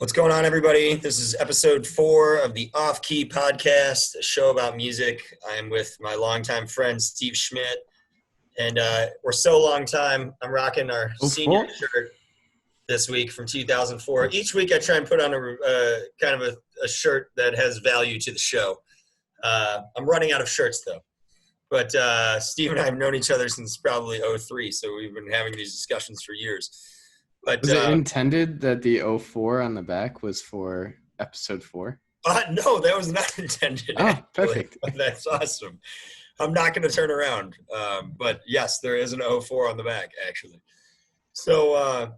What's going on, everybody? This is episode 4 of the Off Key Podcast, a show about music. I am with my longtime friend, Steve Schmidt. And we're so long time, I'm rocking our senior shirt this week from 2004. Each week I try and put on a shirt that has value to the show. I'm running out of shirts, though. But Steve and I have known each other since probably 03, so we've been having these discussions for years. But, was it intended that the 04 on the back was for episode 4? No, that was not intended. Oh, perfect. That's awesome. I'm not going to turn around. But yes, there is an 04 on the back, actually. So,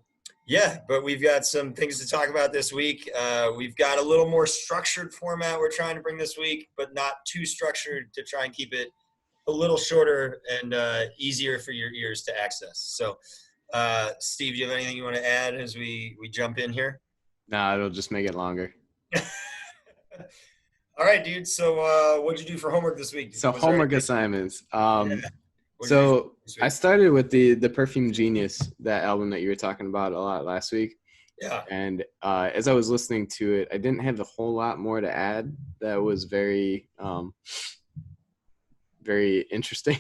but we've got some things to talk about this week. We've got a little more structured format we're trying to bring this week, but not too structured to try and keep it a little shorter and easier for your ears to access. So, Steve, do you have anything you want to add as we jump in here? No, it'll just make it longer. All right, dude. So what'd you do for homework this week? So homework assignments. So I started with the Perfume Genius, that album that you were talking about a lot last week. Yeah. And as I was listening to it, I didn't have a whole lot more to add. That was very interesting.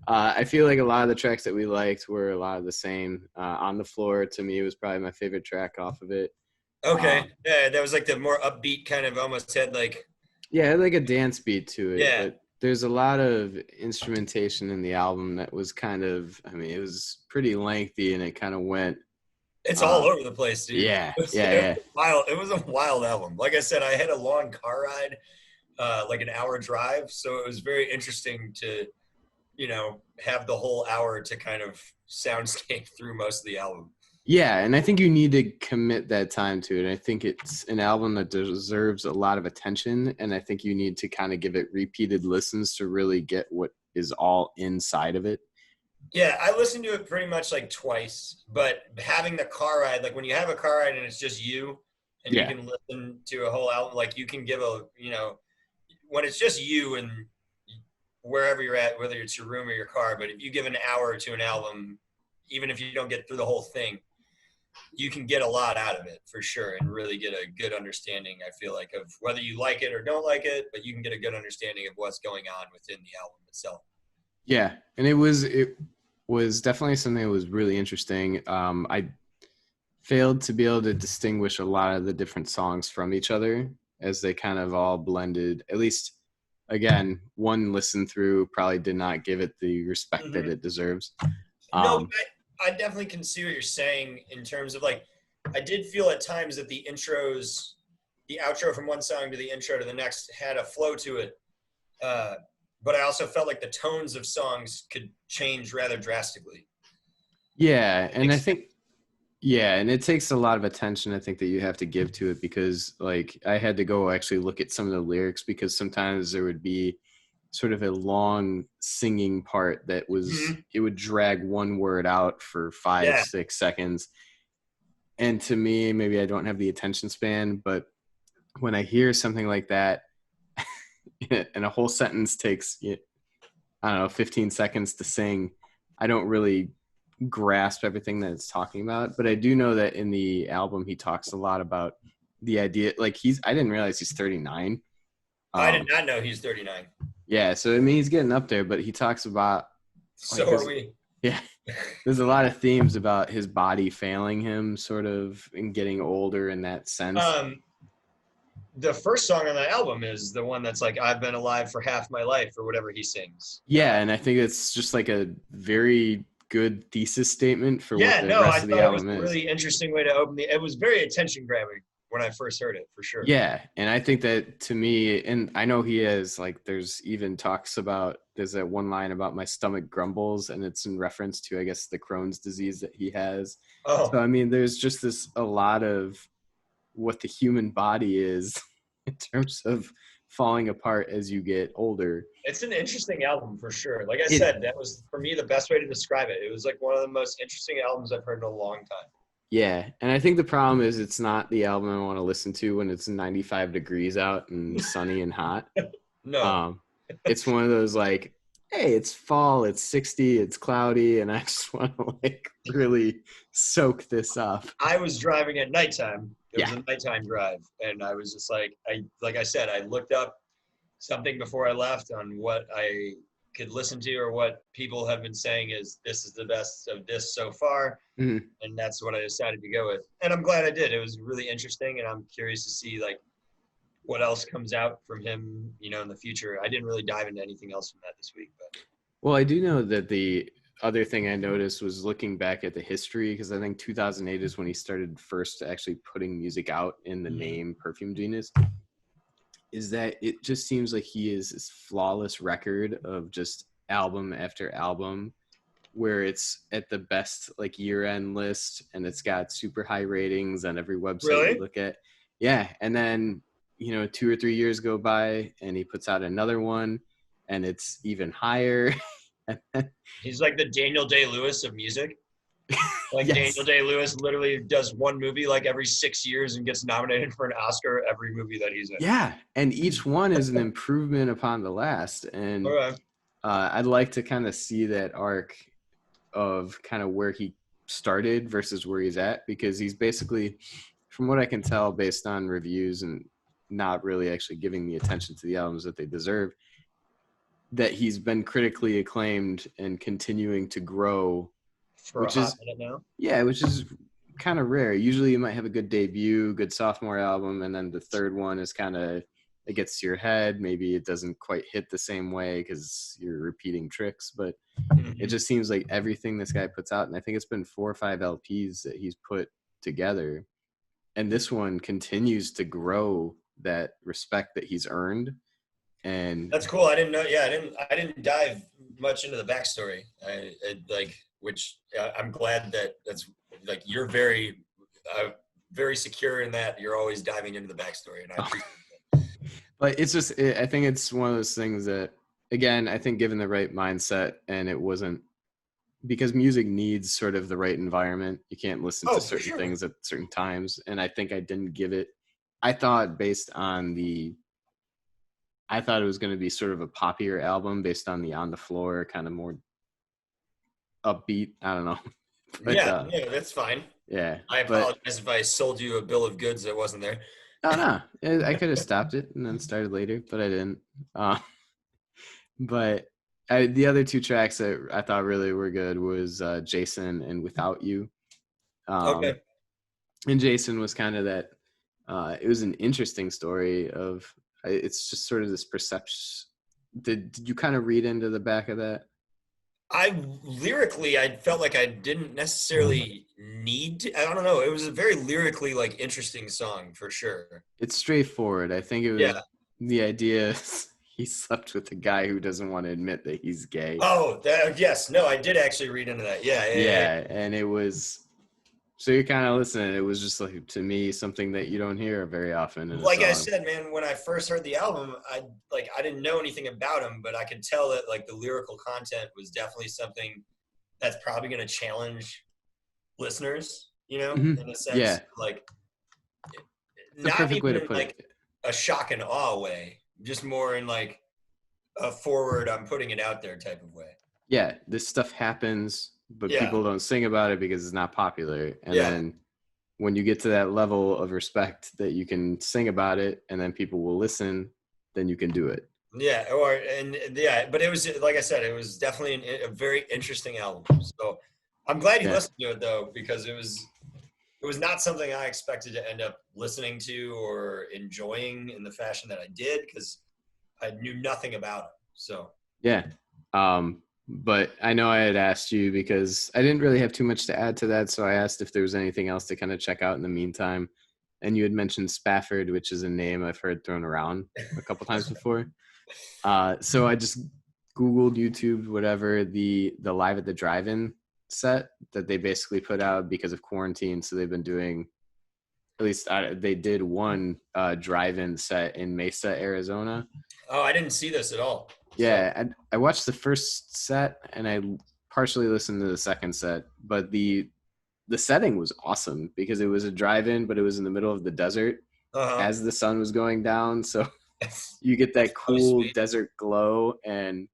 I feel like a lot of the tracks that we liked were a lot of the same. On the Floor, to me, was probably my favorite track off of it. Okay. Yeah, that was like the more upbeat kind of, almost had like... Yeah, it had like a dance beat to it. Yeah. But there's a lot of instrumentation in the album that was kind of, it was pretty lengthy and it kind of went... It's all over the place, dude. Yeah, It was a wild album. Like I said, I had a long car ride, like an hour drive, so it was very interesting to... have the whole hour to kind of soundscape through most of the album. Yeah, and I think you need to commit that time to it. I think it's an album that deserves a lot of attention, and I think you need to kind of give it repeated listens to really get what is all inside of it. Yeah, I listened to it pretty much like twice, but having the car ride, like when you have a car ride and it's just you, and you can listen to a whole album, like you can give when it's just you and wherever you're at, whether it's your room or your car, but if you give an hour to an album, even if you don't get through the whole thing, you can get a lot out of it for sure and really get a good understanding, I feel like, of whether you like it or don't like it, but you can get a good understanding of what's going on within the album itself. Yeah, and it was definitely something that was really interesting. I failed to be able to distinguish a lot of the different songs from each other as they kind of all blended, at least. Again, one listen through probably did not give it the respect that it deserves. No, I definitely can see what you're saying in terms of like, I did feel at times that the outro from one song to the intro to the next had a flow to it. But I also felt like the tones of songs could change rather drastically. Yeah, and I think... Yeah, and it takes a lot of attention, I think, that you have to give to it because, like, I had to go actually look at some of the lyrics because sometimes there would be sort of a long singing part that was, it would drag one word out for 5-6 seconds. And to me, maybe I don't have the attention span, but when I hear something like that and a whole sentence takes, 15 seconds to sing, I don't really grasp everything that it's talking about, but I do know that in the album he talks a lot about the idea, like I didn't realize he's 39. I did not know he's 39. Yeah, so he's getting up there, but he talks about so are we. Yeah, there's a lot of themes about his body failing him sort of and getting older in that sense. The first song on the album is the one that's like, I've been alive for half my life, or whatever he sings. Yeah, and I think it's just like a very good thesis statement for what the rest of the album is. It was a really interesting way to open it was very attention grabbing when I first heard it, for sure. Yeah, and I think that to me, and I know he has, like, there's even talks about, there's that one line about my stomach grumbles, and it's in reference to, I guess, the Crohn's disease that he has. So, there's just a lot of what the human body is in terms of falling apart as you get older. It's an interesting album for sure. Like I said, that was for me the best way to describe it. It was like one of the most interesting albums I've heard in a long time. Yeah, and I think the problem is it's not the album I want to listen to when it's 95 degrees out and sunny and hot. No. It's one of those like, hey, it's fall, it's 60, it's cloudy, and I just want to like really soak this up. I was driving at nighttime It was a nighttime drive, and I was just like I said, I looked up something before I left on what I could listen to or what people have been saying is this is the best of this so far. Mm-hmm. And that's what I decided to go with. And I'm glad I did. It was really interesting, and I'm curious to see like what else comes out from him, in the future. I didn't really dive into anything else from that this week, but. Well, I do know that the other thing I noticed was looking back at the history, because I think 2008 is when he started first actually putting music out in the name Perfume Genius, is that it just seems like he is this flawless record of just album after album where it's at the best like year-end list, and it's got super high ratings on every website you look at. Yeah. And then, 2 or 3 years go by and he puts out another one and it's even higher. He's like the Daniel Day-Lewis of music. Like Yes. Daniel Day-Lewis literally does one movie like every 6 years and gets nominated for an Oscar every movie that he's in. Yeah, and each one is an improvement upon the last. And I'd like to kind of see that arc of kind of where he started versus where he's at, because he's basically, from what I can tell based on reviews and not really actually giving the attention to the albums that they deserve, that he's been critically acclaimed and continuing to grow, which is kind of rare. Usually you might have a good debut, good sophomore album, and then the third one is kind of, it gets to your head. Maybe it doesn't quite hit the same way because you're repeating tricks, but it just seems like everything this guy puts out, and I think it's been 4 or 5 LPs that he's put together, and this one continues to grow that respect that he's earned. And that's cool. I didn't know. Yeah, I didn't dive much into the backstory. I'm glad that's like you're very secure in that. You're always diving into the backstory, and I appreciate that. But it's just, I think it's one of those things that, again, I think given the right mindset, and it wasn't, because music needs sort of the right environment. You can't listen to certain things at certain times, and I think I didn't give it. I thought it was going to be sort of a poppier album based on the On the Floor, kind of more upbeat. I don't know. But, yeah, that's fine. Yeah. I apologize if I sold you a bill of goods that wasn't there. Oh, no. I could have stopped it and then started later, but I didn't. But the other 2 tracks that I thought really were good was Jason and Without You. Okay. And Jason was kind of that, it was an interesting story of, it's just sort of this perception. Did you kind of read into the back of that? Lyrically, I felt like I didn't necessarily need to. I don't know. It was a very lyrically like interesting song for sure. It's straightforward. I think it was the idea. He slept with a guy who doesn't want to admit that he's gay. Oh, yes. No, I did actually read into that. Yeah. And it was, so you're kind of listening. It was just like, to me, something that you don't hear very often. Like I said, man, when I first heard the album, I didn't know anything about him, but I could tell that like the lyrical content was definitely something that's probably going to challenge listeners, in a sense. Yeah. Like, it's not even way to put like a shock and awe way, just more in like a forward, I'm putting it out there type of way. Yeah, this stuff happens, but people don't sing about it because it's not popular. And then when you get to that level of respect that you can sing about it and then people will listen, then you can do it. Yeah. But it was, like I said, it was definitely a very interesting album. So I'm glad you listened to it though, because it was not something I expected to end up listening to or enjoying in the fashion that I did, because I knew nothing about it. So yeah. But I know I had asked you because I didn't really have too much to add to that. So I asked if there was anything else to kind of check out in the meantime. And you had mentioned Spafford, which is a name I've heard thrown around a couple times before. So I just Googled, YouTube, whatever, the Live at the Drive-In set that they basically put out because of quarantine. So they've been doing, at least they did one drive-in set in Mesa, Arizona. Oh, I didn't see this at all. Yeah, I watched the first set and I partially listened to the second set, but the setting was awesome because it was a drive-in, but it was in the middle of the desert as the sun was going down. So you get that cool desert glow. And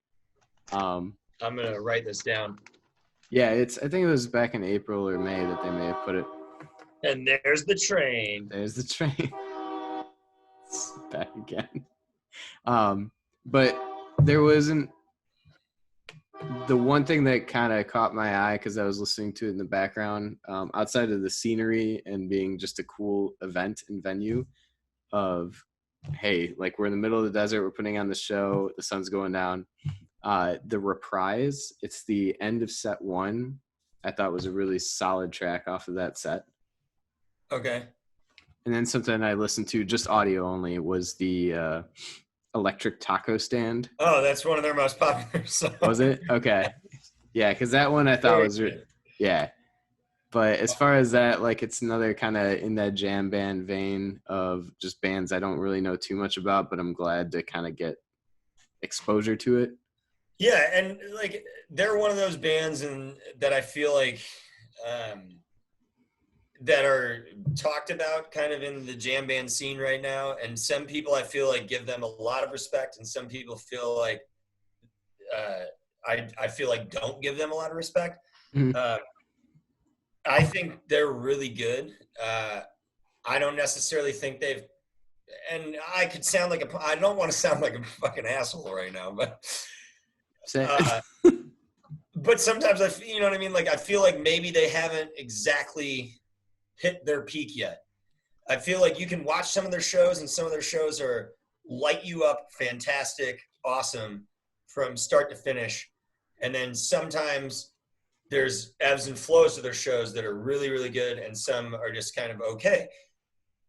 I'm going to write this down. Yeah, I think it was back in April or May that they may have put it. And there's the train. There's the train. It's back again. But there wasn't the one thing that kind of caught my eye because I was listening to it in the background, outside of the scenery and being just a cool event and venue of, hey, like we're in the middle of the desert, we're putting on the show, the sun's going down. The Reprise, it's the end of set 1. I thought was a really solid track off of that set. Okay. And then something I listened to just audio only was the Electric Taco Stand. Oh, that's one of their most popular songs. Was it? Okay. Yeah, because that one I thought was yeah. But as far as that, like it's another kind of in that jam band vein of just bands I don't really know too much about, but I'm glad to kind of get exposure to it. Yeah, and like they're one of those bands that I feel like that are talked about kind of in the jam band scene right now. And some people I feel like give them a lot of respect, and some people feel like I feel like don't give them a lot of respect. Mm-hmm. I think they're really good. I don't necessarily think they've, and I could sound like I don't want to sound like a fucking asshole right now, but but sometimes I feel, you know what I mean? Like I feel like maybe they haven't exactly hit their peak yet. I feel like you can watch some of their shows, and some of their shows are light you up, fantastic, awesome from start to finish. And then sometimes there's ebbs and flows to their shows that are really, really good, and some are just kind of okay.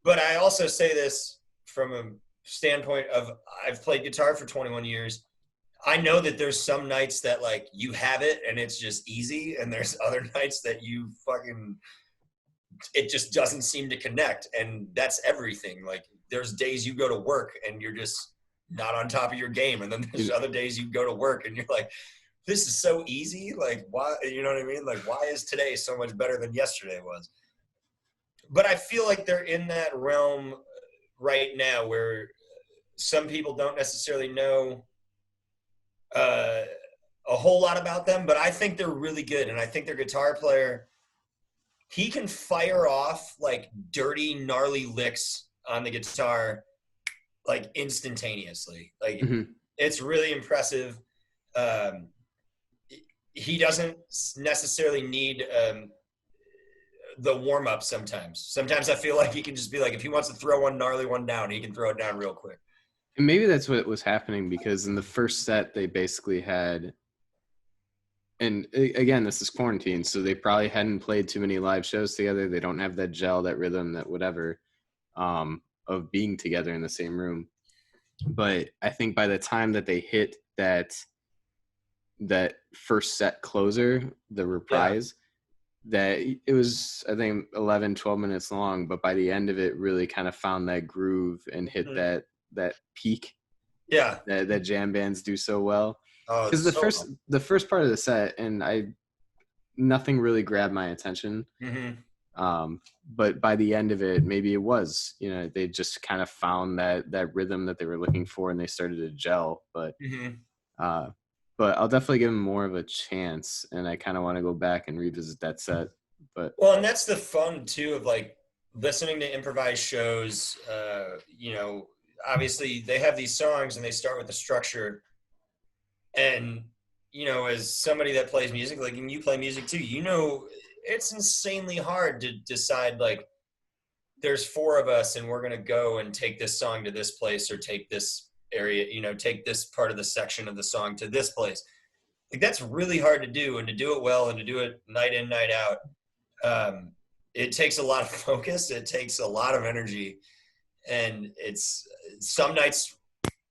But I also say this from a standpoint of I've played guitar for 21 years. I know that there's some nights that like you have it and it's just easy, and there's other nights that you fucking, it just doesn't seem to connect, and that's everything. Like there's days you go to work and you're just not on top of your game, and then there's other days you go to work and you're like, this is so easy, like why, you know what I mean? Like why is today so much better than yesterday was? But I feel like they're in that realm right now where some people don't necessarily know a whole lot about them, but I think they're really good. And I think their guitar player, he can fire off like dirty, gnarly licks on the guitar like instantaneously. Like it's really impressive. He doesn't necessarily need the warm up sometimes. Sometimes I feel like he can just be like, if he wants to throw one gnarly one down, he can throw it down real quick. And maybe that's what was happening, because in the first set they basically had, and again, this is quarantine, so they probably hadn't played too many live shows together. They don't have that gel, that rhythm, that whatever, of being together in the same room. But I think by the time that they hit that first set closer, the Reprise, that it was, I think, 11, 12 minutes long, but by the end of it really kind of found that groove and hit that peak that jam bands do so well. Because the first part of the set, and nothing really grabbed my attention. But by the end of it, maybe it was, they just kind of found that rhythm that they were looking for, and they started to gel. But I'll definitely give them more of a chance, and I kind of want to go back and revisit that set. But well, and that's the fun too of like listening to improvised shows. Obviously they have these songs and they start with the structure, and as somebody that plays music, like, and you play music too, it's insanely hard to decide, like, there's 4 of us and we're going to go and take this song to this place, or take this area, take this part of the section of the song to this place. Like, that's really hard to do, and to do it well, and to do it night in, night out. It takes a lot of focus. It takes a lot of energy, and it's some nights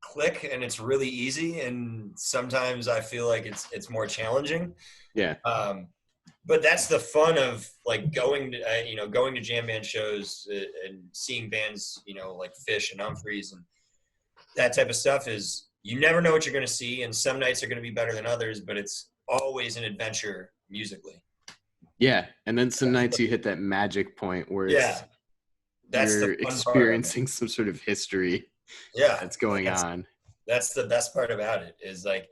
click and it's really easy, and sometimes I feel like it's more challenging. But that's the fun of like going to jam band shows and seeing bands, like Phish and Humphreys and that type of stuff. Is you never know what you're going to see, and some nights are going to be better than others, but it's always an adventure musically. Yeah, and then some nights you hit that magic point where you're experiencing some sort of history that's going on. That's the best part about it, is like,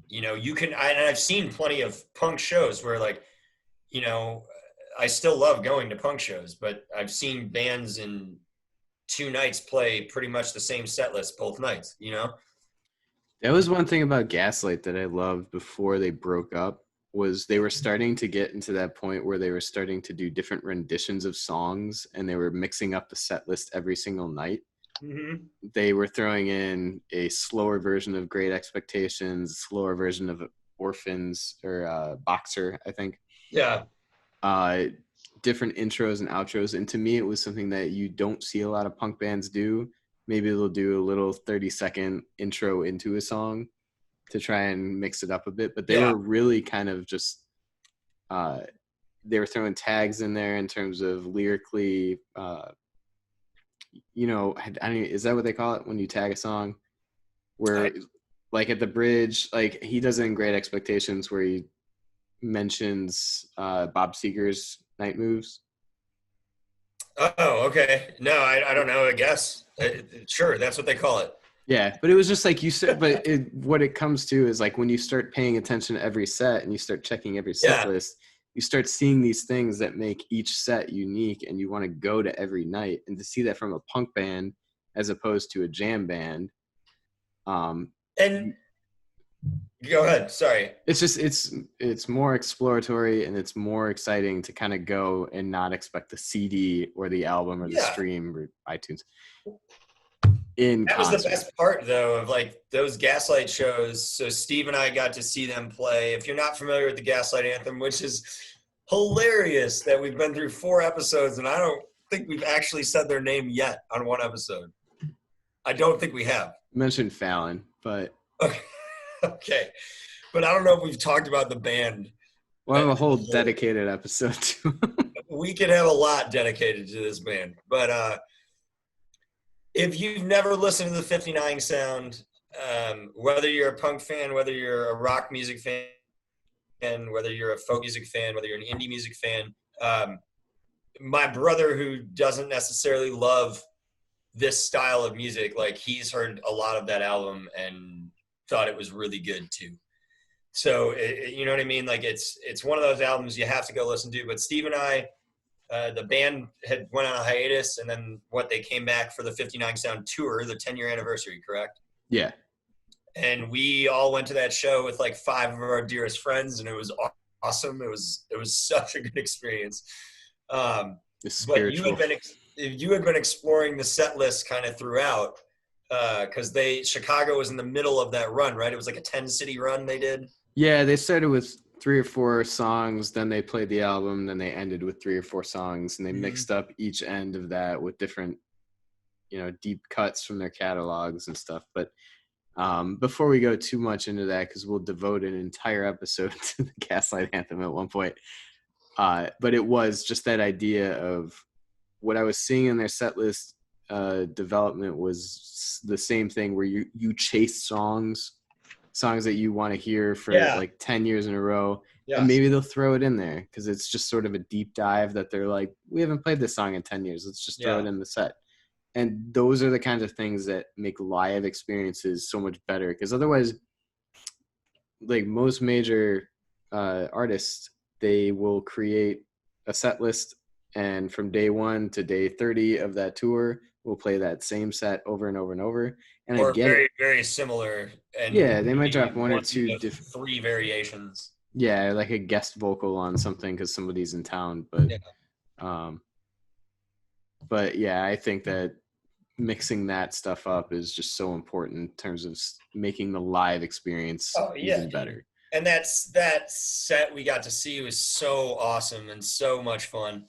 you can, and I've seen plenty of punk shows where, like, I still love going to punk shows, but I've seen bands in 2 nights play pretty much the same set list both nights, you know? That was one thing about Gaslight that I loved before they broke up, was they were starting to get into that point where they were starting to do different renditions of songs, and they were mixing up the set list every single night. Mm-hmm. They were throwing in a slower version of Great Expectations, slower version of Orphans, or Boxer, I think. Yeah. Different intros and outros. And to me, it was something that you don't see a lot of punk bands do. Maybe they'll do a little 30-second intro into a song to try and mix it up a bit. But they were really kind of just, they were throwing tags in there in terms of lyrically, you know, I don't, is that what they call it when you tag a song? Where, like at the bridge, like he does it in Great Expectations where he mentions Bob Seger's Night Moves. Oh, okay. No, I don't know. I guess. Sure, that's what they call it. Yeah, but it was just like you said, but what it comes to is like when you start paying attention to every set and you start checking every set list, you start seeing these things that make each set unique, and you want to go to every night. And to see that from a punk band as opposed to a jam band. And go ahead. Sorry. It's just it's more exploratory, and it's more exciting to kind of go and not expect the CD or the album or the stream or iTunes. That was the best part, though, of like those Gaslight shows. So Steve and I got to see them play. If you're not familiar with the Gaslight Anthem, which is hilarious that we've been through 4 episodes, and I don't think we've actually said their name yet on one episode. I don't think we have. You mentioned Fallon, but okay. But I don't know if we've talked about the band. We'll have a whole dedicated episode to We could have a lot dedicated to this band. But if you've never listened to the 59 sound, whether you're a punk fan, whether you're a rock music fan, whether you're a folk music fan, whether you're an indie music fan, my brother, who doesn't necessarily love this style of music, like he's heard a lot of that album and thought it was really good too. So you know what I mean? Like it's one of those albums you have to go listen to. But Steve and I, the band had went on a hiatus, and then they came back for the 59 Sound tour, the 10-year anniversary, correct? Yeah. And we all went to that show with like 5 of our dearest friends, and it was awesome. It was such a good experience. But you had been exploring the set list kind of throughout, because Chicago was in the middle of that run, right? It was like a 10-city run they did. Yeah, they started with 3 or 4 songs, then they played the album, then they ended with 3 or 4 songs, and they mixed up each end of that with different, you know, deep cuts from their catalogs and stuff. But before we go too much into that, because we'll devote an entire episode to the Gaslight Anthem at one point, but it was just that idea of what I was seeing in their set list development was the same thing where you chase songs that you want to hear for like 10 years in a row. Yes. And maybe they'll throw it in there because it's just sort of a deep dive that they're like, we haven't played this song in 10 years. Let's just throw it in the set. And those are the kinds of things that make live experiences so much better. Because otherwise, like most major artists, they will create a set list, and from day 1 to day 30 of that tour, we'll play that same set over and over and over. And or very, very similar. And they might drop 1 or 2 different 3 variations. Yeah, like a guest vocal on something because somebody's in town. But yeah, I think that mixing that stuff up is just so important in terms of making the live experience even better. And that set we got to see was so awesome and so much fun.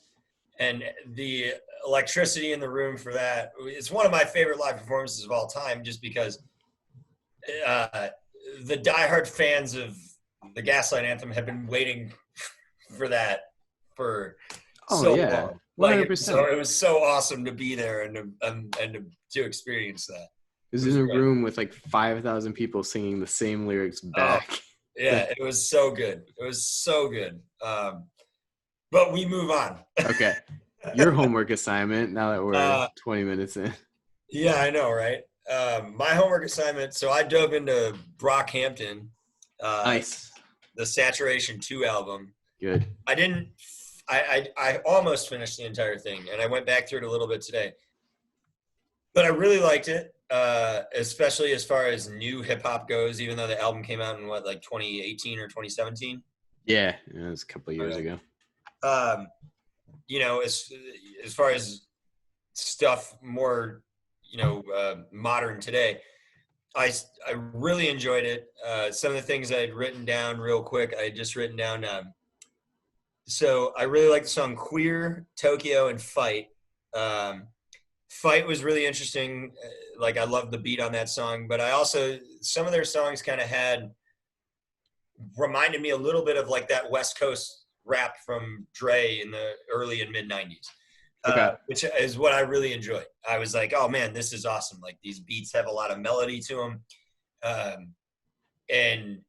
And the electricity in the room for that, it's one of my favorite live performances of all time, just because the diehard fans of the Gaslight Anthem have been waiting for that for so long. 100%. So it was so awesome to be there and to experience that. It was in a room with like 5,000 people singing the same lyrics back. It was so good. It was so good. But we move on. Okay. Your homework assignment, now that we're 20 minutes in. Yeah, I know, right? My homework assignment, so I dove into Brockhampton. Nice. The Saturation 2 album. Good. I didn't I almost finished the entire thing, and I went back through it a little bit today. But I really liked it, especially as far as new hip hop goes. Even though the album came out in 2018 or 2017. Yeah, it was a couple of years ago. You know, as far as stuff more, modern today, I really enjoyed it. Some of the things I'd written down real quick, I had just written down. So I really like the song "Queer," "Tokyo," and "Fight." "Fight" was really interesting. Like I loved the beat on that song, but I also some of their songs kind of reminded me a little bit of like that West Coast rap from Dre in the early and mid 90s. Okay. Which is what I really enjoyed. I was like, oh man, this is awesome. Like these beats have a lot of melody to them. And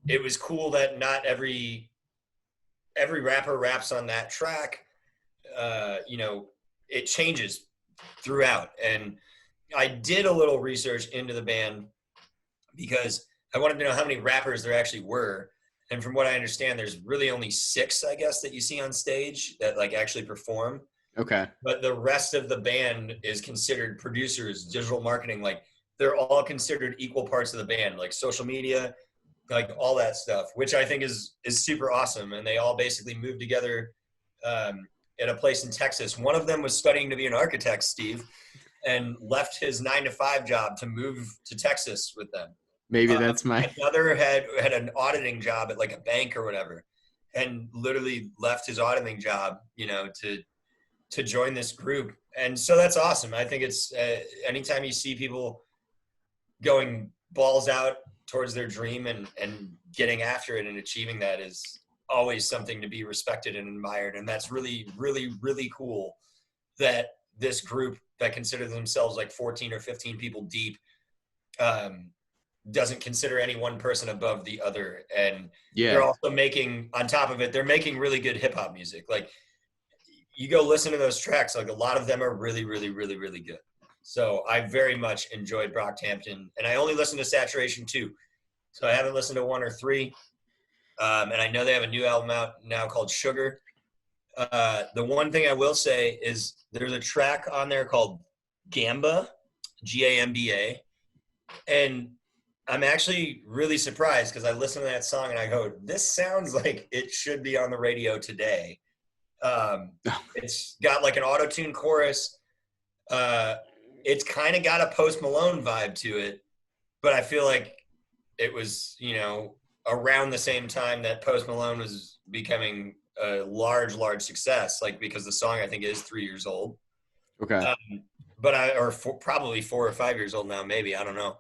it was cool that not every rapper raps on that track. It changes throughout. And I did a little research into the band because I wanted to know how many rappers there actually were. And from what I understand, there's really only 6, I guess, that you see on stage that like actually perform. Okay. But the rest of the band is considered producers, digital marketing. Like they're all considered equal parts of the band, like social media, like all that stuff, which I think is super awesome. And they all basically moved together at a place in Texas. One of them was studying to be an architect, Steve, and left his 9-to-5 job to move to Texas with them. Maybe that's my. Another had an auditing job at like a bank or whatever, and literally left his auditing job, to join this group. And so that's awesome. I think it's anytime you see people going balls out towards their dream and getting after it and achieving that is always something to be respected and admired. And that's really, really, really cool that this group that considers themselves like 14 or 15 people deep doesn't consider any one person above the other. And they're also making, on top of it, they're making really good hip hop music. Like you go listen to those tracks, like a lot of them are really, really, really, really good. So I very much enjoyed Brockhampton, and I only listened to Saturation 2. So I haven't listened to 1 or 3. And I know they have a new album out now called Sugar. The one thing I will say is there's a track on there called Gamba, Gamba. And I'm actually really surprised because I listened to that song and I go, this sounds like it should be on the radio today. It's got like an auto-tune chorus. It's kind of got a Post Malone vibe to it, but I feel like it was, around the same time that Post Malone was becoming a large success, like because the song I think is 3 years old. Okay. Probably 4 or 5 years old now, maybe, I don't know.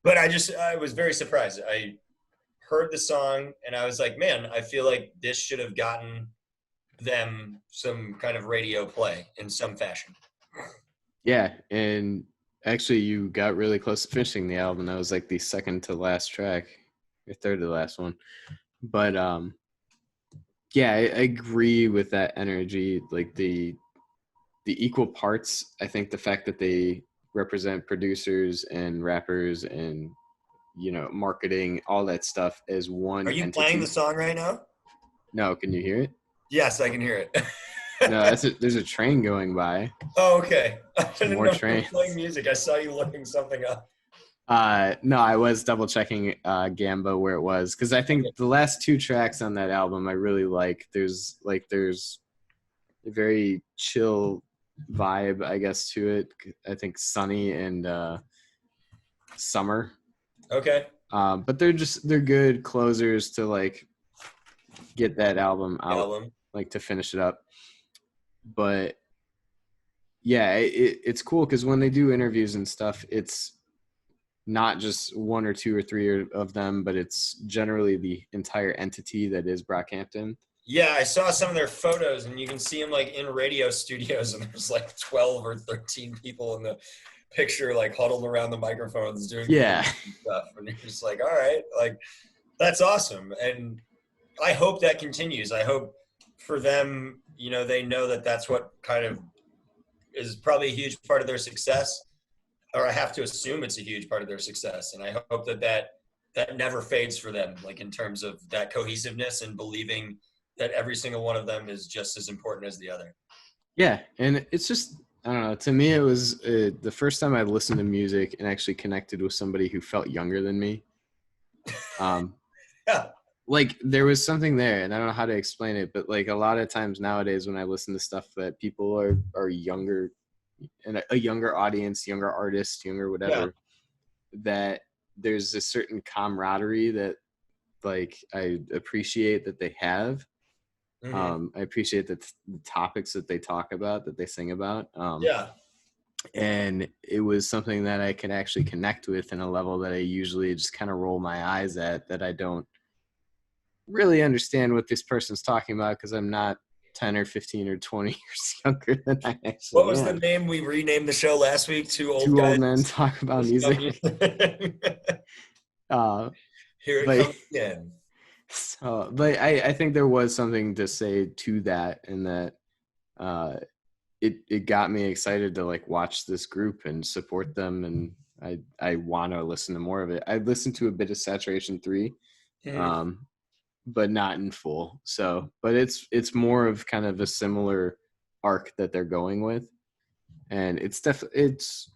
But I was very surprised. I heard the song and I was like, man, I feel like this should have gotten them some kind of radio play in some fashion. Yeah, and actually you got really close to finishing the album. That was like the second to last track, or third to the last one. But yeah, I agree with that energy, like the equal parts. I think the fact that they represent producers and rappers and marketing, all that stuff as one Are you entity. playing the song right now? No, can you hear it? Yes, I can hear it. No, there's a train going by. Oh, okay. I didn't More know trains. you were playing music. I saw you looking something up. No, I was double checking Gamba where it was, because I think the last 2 tracks on that album I really like. There's a very chill vibe, I guess, to it. I think Sunny and Summer. Okay. But they're good closers to like get that album out, like to finish it up. But yeah, it's cool because when they do interviews and stuff, it's not just 1 or 2 or 3 of them, but it's generally the entire entity that is Brockhampton. Yeah, I saw some of their photos, and you can see them like in radio studios, and there's like 12 or 13 people in the picture, like huddled around the microphones doing stuff, and you're just like, all right, like that's awesome, and I hope that continues. I hope for them, they know that that's what kind of is probably a huge part of their success, or I have to assume it's a huge part of their success, and I hope that never fades for them, like in terms of that cohesiveness and believing that every single one of them is just as important as the other. Yeah, and it's just, I don't know, to me it was the first time I listened to music and actually connected with somebody who felt younger than me. Yeah. Like there was something there, and I don't know how to explain it, but like a lot of times nowadays when I listen to stuff that people are younger, and a younger audience, younger artists, younger whatever, that there's a certain camaraderie that like I appreciate that they have. I appreciate the topics that they talk about, that they sing about. And it was something that I could actually connect with in a level that I usually just kind of roll my eyes at, that I don't really understand what this person's talking about because I'm not 10 or 15 or 20 years younger than I actually What was am. the name we renamed the show last week? Two old Men talk about music. Here it comes again. So, but I think there was something to say to that, and that it got me excited to like watch this group and support them, and I want to listen to more of it. I listened to a bit of Saturation 3, but not in full. So, but it's more of kind of a similar arc that they're going with, and it's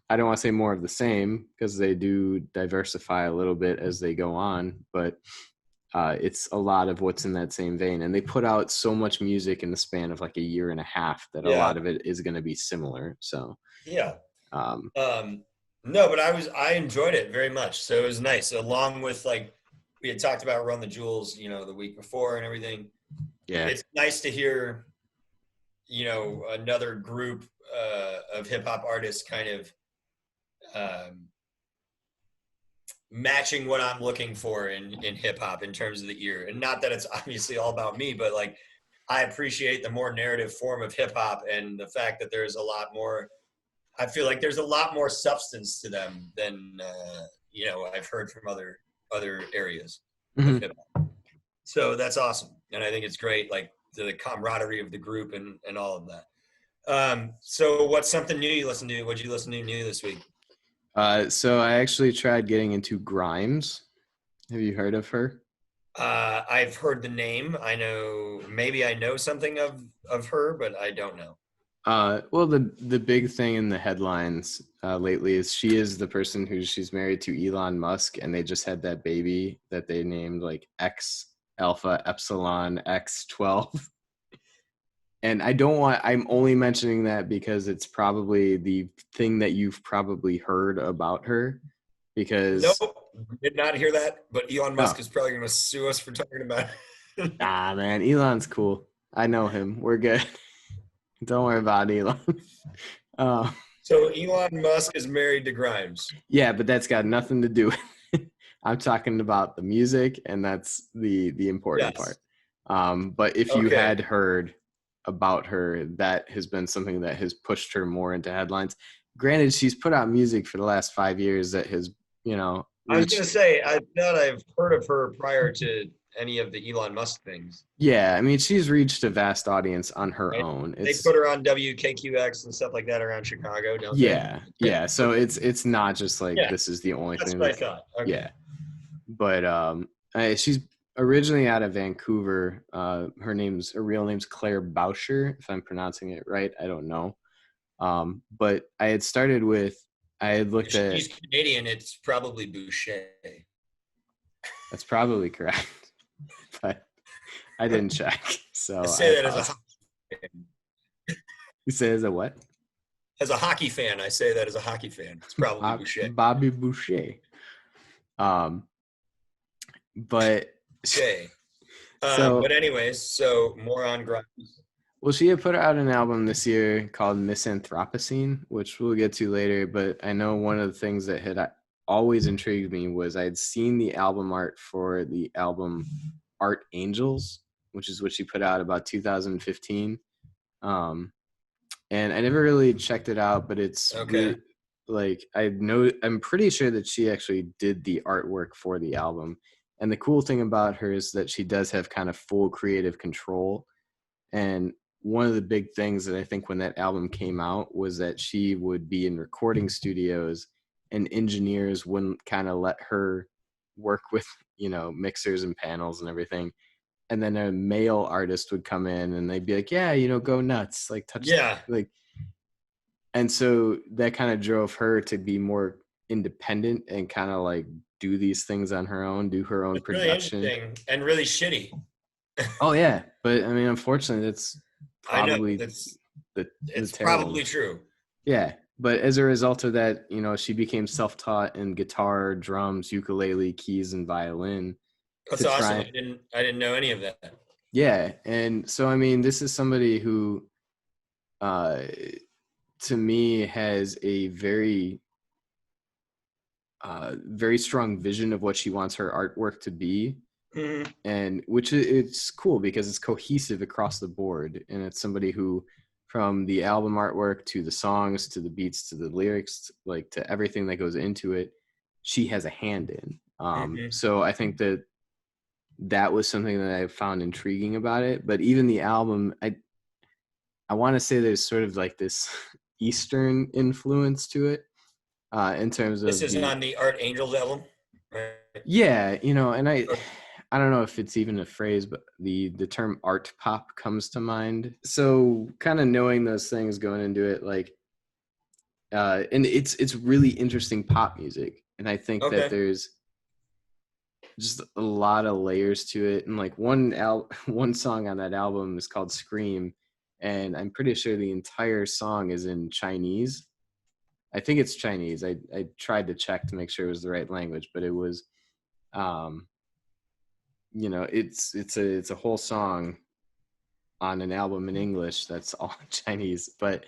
I don't want to say more of the same because they do diversify a little bit as they go on, but it's a lot of what's in that same vein, and they put out so much music in the span of like a year and a half that a lot of it is going to be similar. So no, but I enjoyed it very much. So it was nice, along with like we had talked about Run the Jewels, the week before and everything. Yeah, it's nice to hear another group of hip-hop artists kind of matching what I'm looking for in hip hop in terms of the ear. And not that it's obviously all about me, but like I appreciate the more narrative form of hip hop and the fact that there's a lot more, I feel like there's a lot more substance to them than, I've heard from other areas of hip hop. So that's awesome. And I think it's great, like the camaraderie of the group and all of that. So what's something new you listen to? What'd you listen to new this week? So I actually tried getting into Grimes. Have you heard of her? I've heard the name. Maybe I know something of her, but I don't know. Well, the big thing in the headlines lately is she is the person she's married to Elon Musk, and they just had that baby that they named like X Alpha Epsilon X12. And I'm only mentioning that because it's probably the thing that you've probably heard about her, because nope, did not hear that, but Elon Musk is probably going to sue us for talking about it. Man, Elon's cool. I know him. We're good. Don't worry about Elon. So Elon Musk is married to Grimes. Yeah, but that's got nothing to do with it. I'm talking about the music, and that's the important part. But if you had heard about her, that has been something that has pushed her more into headlines. Granted, she's put out music for the last 5 years that has, I was going to say, I thought I've heard of her prior to any of the Elon Musk things. Yeah, I mean, she's reached a vast audience on her own. They put her on WKQX and stuff like that around Chicago, don't they? Yeah. So it's not just like this is the only thing. That's what I thought. Okay. Yeah, but she's originally out of Vancouver. Her real name's Claire Bauscher, if I'm pronouncing it right. I don't know. But I had looked at. She's Canadian. It's probably Boucher. That's probably correct, but I didn't check. So I say that as a hockey fan. You say as a what? As a hockey fan, I say that as a hockey fan. It's probably Boucher. Bobby Boucher. But but anyways, so more on Grimes. Well, she had put out an album this year called Anthropocene, which we'll get to later. But I know one of the things that had always intrigued me was I'd seen the album art for the album Art Angels, which is what she put out about 2015. And I never really checked it out, but it's really, like I'm pretty sure that she actually did the artwork for the album. And the cool thing about her is that she does have kind of full creative control. And one of the big things that I think when that album came out was that she would be in recording studios and engineers wouldn't kind of let her work with, mixers and panels and everything. and then a male artist would come in and they'd be like, yeah, go nuts, like touch, like, and so that kind of drove her to be more independent and kind of like do these things on her own, do her own production. Really interesting and really shitty. Oh yeah, but I mean, unfortunately, that's probably it's probably true. Yeah, but as a result of that, she became self-taught in guitar, drums, ukulele, keys, and violin. That's awesome. I didn't know any of that. Yeah, and so I mean, this is somebody who, to me, has a very, very strong vision of what she wants her artwork to be. Mm-hmm. And which it's cool because it's cohesive across the board, and it's somebody who, from the album artwork to the songs to the beats to the lyrics, like to everything that goes into it, she has a hand in. So I think that was something that I found intriguing about it. But even the album, I want to say there's sort of like this Eastern influence to it, in terms of this is on the Art Angels album, right? Yeah, and I don't know if it's even a phrase, but the term art pop comes to mind. So kind of knowing those things going into it, like, and it's really interesting pop music. And I think that there's just a lot of layers to it. And like one song on that album is called Scream. And I'm pretty sure the entire song is in Chinese. I think it's Chinese. I tried to check to make sure it was the right language, but it was, it's a whole song on an album in English that's all Chinese. But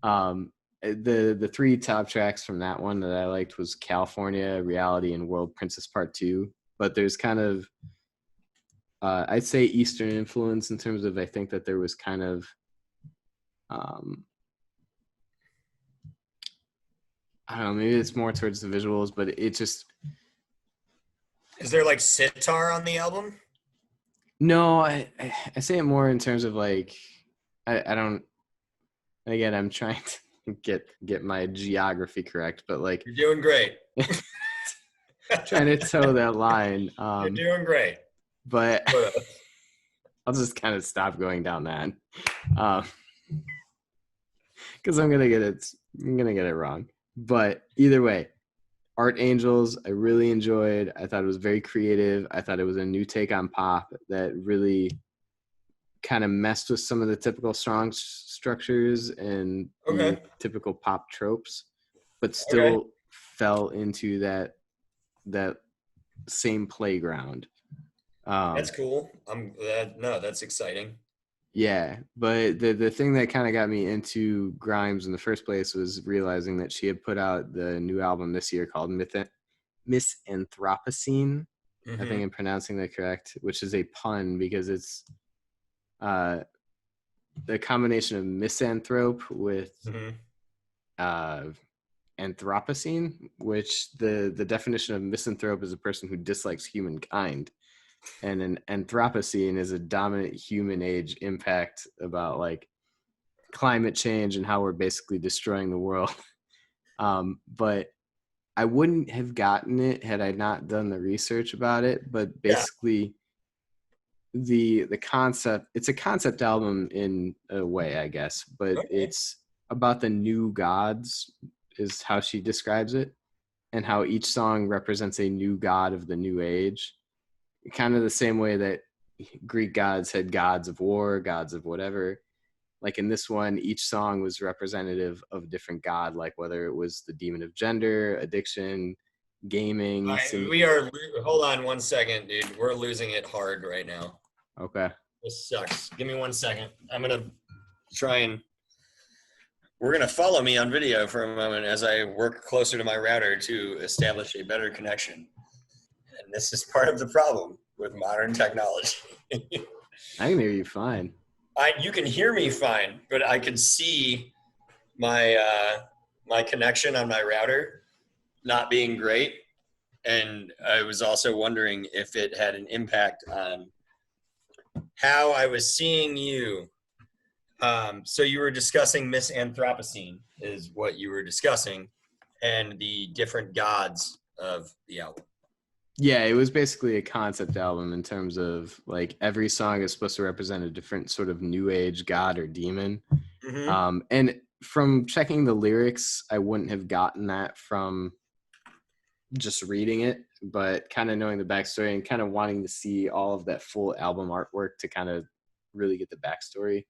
the three top tracks from that one that I liked was California, Reality, and World Princess Part 2. But there's kind of, I'd say Eastern influence in terms of, I think that there was kind of, I don't know, maybe it's more towards the visuals, but it just... Is there like sitar on the album? No, I say it more in terms of like, I don't, again, I'm trying to get my geography correct, but like... You're doing great. Trying to toe that line. You're doing great. But I'll just kind of stop going down that. Because I'm gonna get it wrong. But either way, Art Angels, I really enjoyed. I thought it was very creative. I thought it was a new take on pop that really kind of messed with some of the typical song structures and the typical pop tropes, but still fell into that same playground. That's cool. That's exciting. Yeah, but the thing that kind of got me into Grimes in the first place was realizing that she had put out the new album this year called Miss Anthropocene. I think I'm pronouncing that correct, which is a pun because it's the combination of misanthrope with Anthropocene, which the definition of misanthrope is a person who dislikes humankind. And an Anthropocene is a dominant human age impact about like climate change and how we're basically destroying the world. But I wouldn't have gotten it had I not done the research about it. But basically the concept, it's a concept album in a way, I guess, but it's about the new gods is how she describes it, and how each song represents a new god of the new age. Kind of the same way that Greek gods had gods of war, gods of whatever. Like in this one, each song was representative of a different god, like whether it was the demon of gender, addiction, gaming. Hold on 1 second, dude. We're losing it hard right now. Okay. This sucks. Give me 1 second. I'm going to try and... We're going to follow me on video for a moment as I work closer to my router to establish a better connection. And this is part of the problem with modern technology. I can hear you fine. You can hear me fine, but I could see my my connection on my router not being great. And I was also wondering if it had an impact on how I was seeing you. So you were discussing Miss Anthropocene is what you were discussing, and the different gods of the album. Yeah, it was basically a concept album in terms of like every song is supposed to represent a different sort of new age god or demon. Mm-hmm. And from checking the lyrics, I wouldn't have gotten that from just reading it, but kind of knowing the backstory and kind of wanting to see all of that full album artwork to kind of really get the backstory.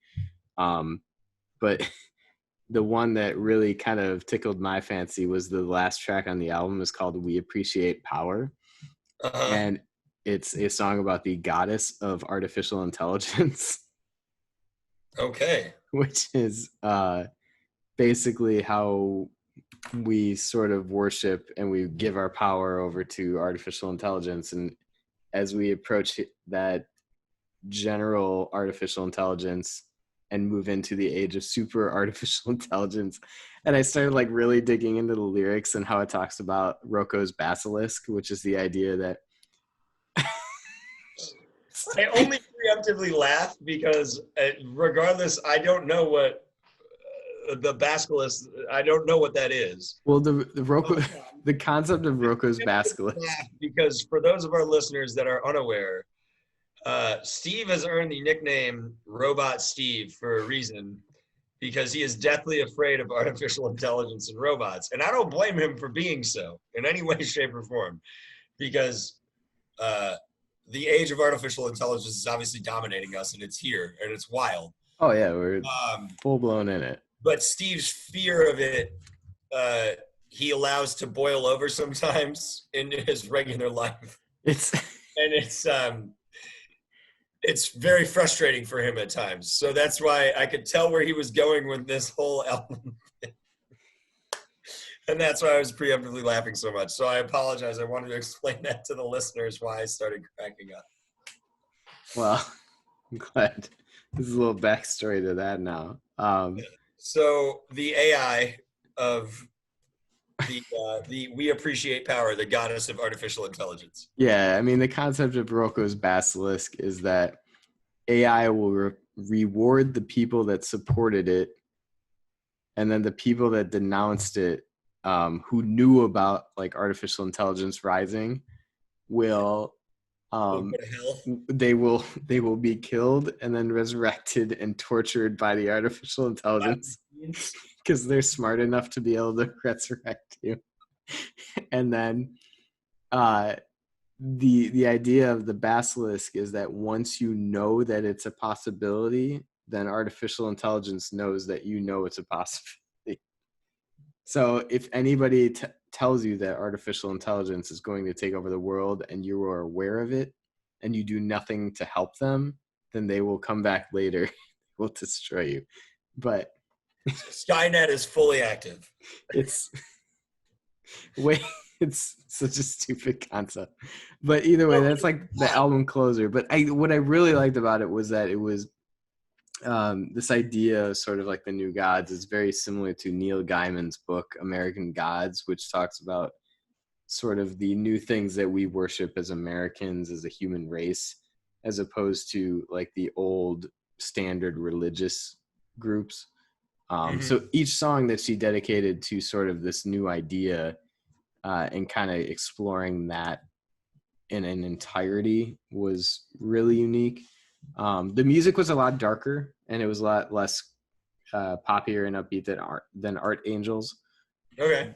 But the one that really kind of tickled my fancy was the last track on the album is called We Appreciate Power. Uh-huh. And it's a song about the goddess of artificial intelligence. Okay. Which is basically how we sort of worship and we give our power over to artificial intelligence. And as we approach that general artificial intelligence and move into the age of super artificial intelligence, and I started like really digging into the lyrics and how it talks about Rocco's basilisk, which is the idea that I only preemptively laugh because regardless, I don't know what the basilisk, I don't know what that is. Well, the Rocco, the concept of Rocco's basilisk. Because for those of our listeners that are unaware, Steve has earned the nickname Robot Steve for a reason, because he is deathly afraid of artificial intelligence and robots. And I don't blame him for being so in any way, shape, or form, because the age of artificial intelligence is obviously dominating us, and it's here, and it's wild. Oh, yeah, we're full blown in it. But Steve's fear of it, he allows to boil over sometimes in his regular life. It's very frustrating for him at times. So that's why I could tell where he was going with this whole album. And that's why I was preemptively laughing so much. So I apologize. I wanted to explain that to the listeners why I started cracking up. Well, I'm glad. There's a little backstory to that now. So the AI of the We Appreciate Power, the goddess of artificial intelligence. Yeah, I mean, the concept of Rocco's basilisk is that AI will reward the people that supported it, and then the people that denounced it, who knew about like artificial intelligence rising, will they will be killed and then resurrected and tortured by the artificial intelligence because they're smart enough to be able to resurrect you. And then the idea of the basilisk is that once you know that it's a possibility, then artificial intelligence knows that you know it's a possibility. So if anybody tells you that artificial intelligence is going to take over the world and you are aware of it and you do nothing to help them, then they will come back later, will destroy you. But Skynet is fully active. It's such a stupid concept. But either way, that's like the album closer. But what I really liked about it was that it was this idea, sort of like the new gods, is very similar to Neil Gaiman's book American Gods, which talks about sort of the new things that we worship as Americans, as a human race, as opposed to like the old standard religious groups. So each song that she dedicated to sort of this new idea and kind of exploring that in an entirety was really unique. The music was a lot darker and it was a lot less poppier and upbeat than Art Angels. Okay.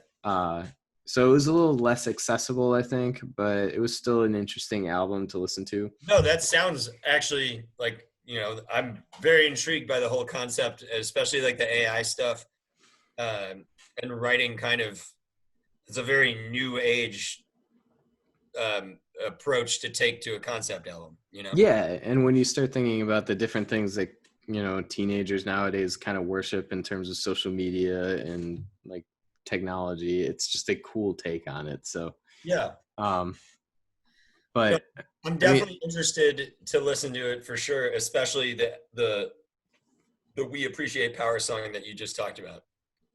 So it was a little less accessible, I think, but it was still an interesting album to listen to. No, that sounds actually like, I'm very intrigued by the whole concept, especially like the AI stuff and writing it's a very new age approach to take to a concept album, Yeah, and when you start thinking about the different things that teenagers nowadays kind of worship in terms of social media and like technology, it's just a cool take on it. So yeah, but I'm definitely interested to listen to it for sure, especially the We Appreciate Power song that you just talked about.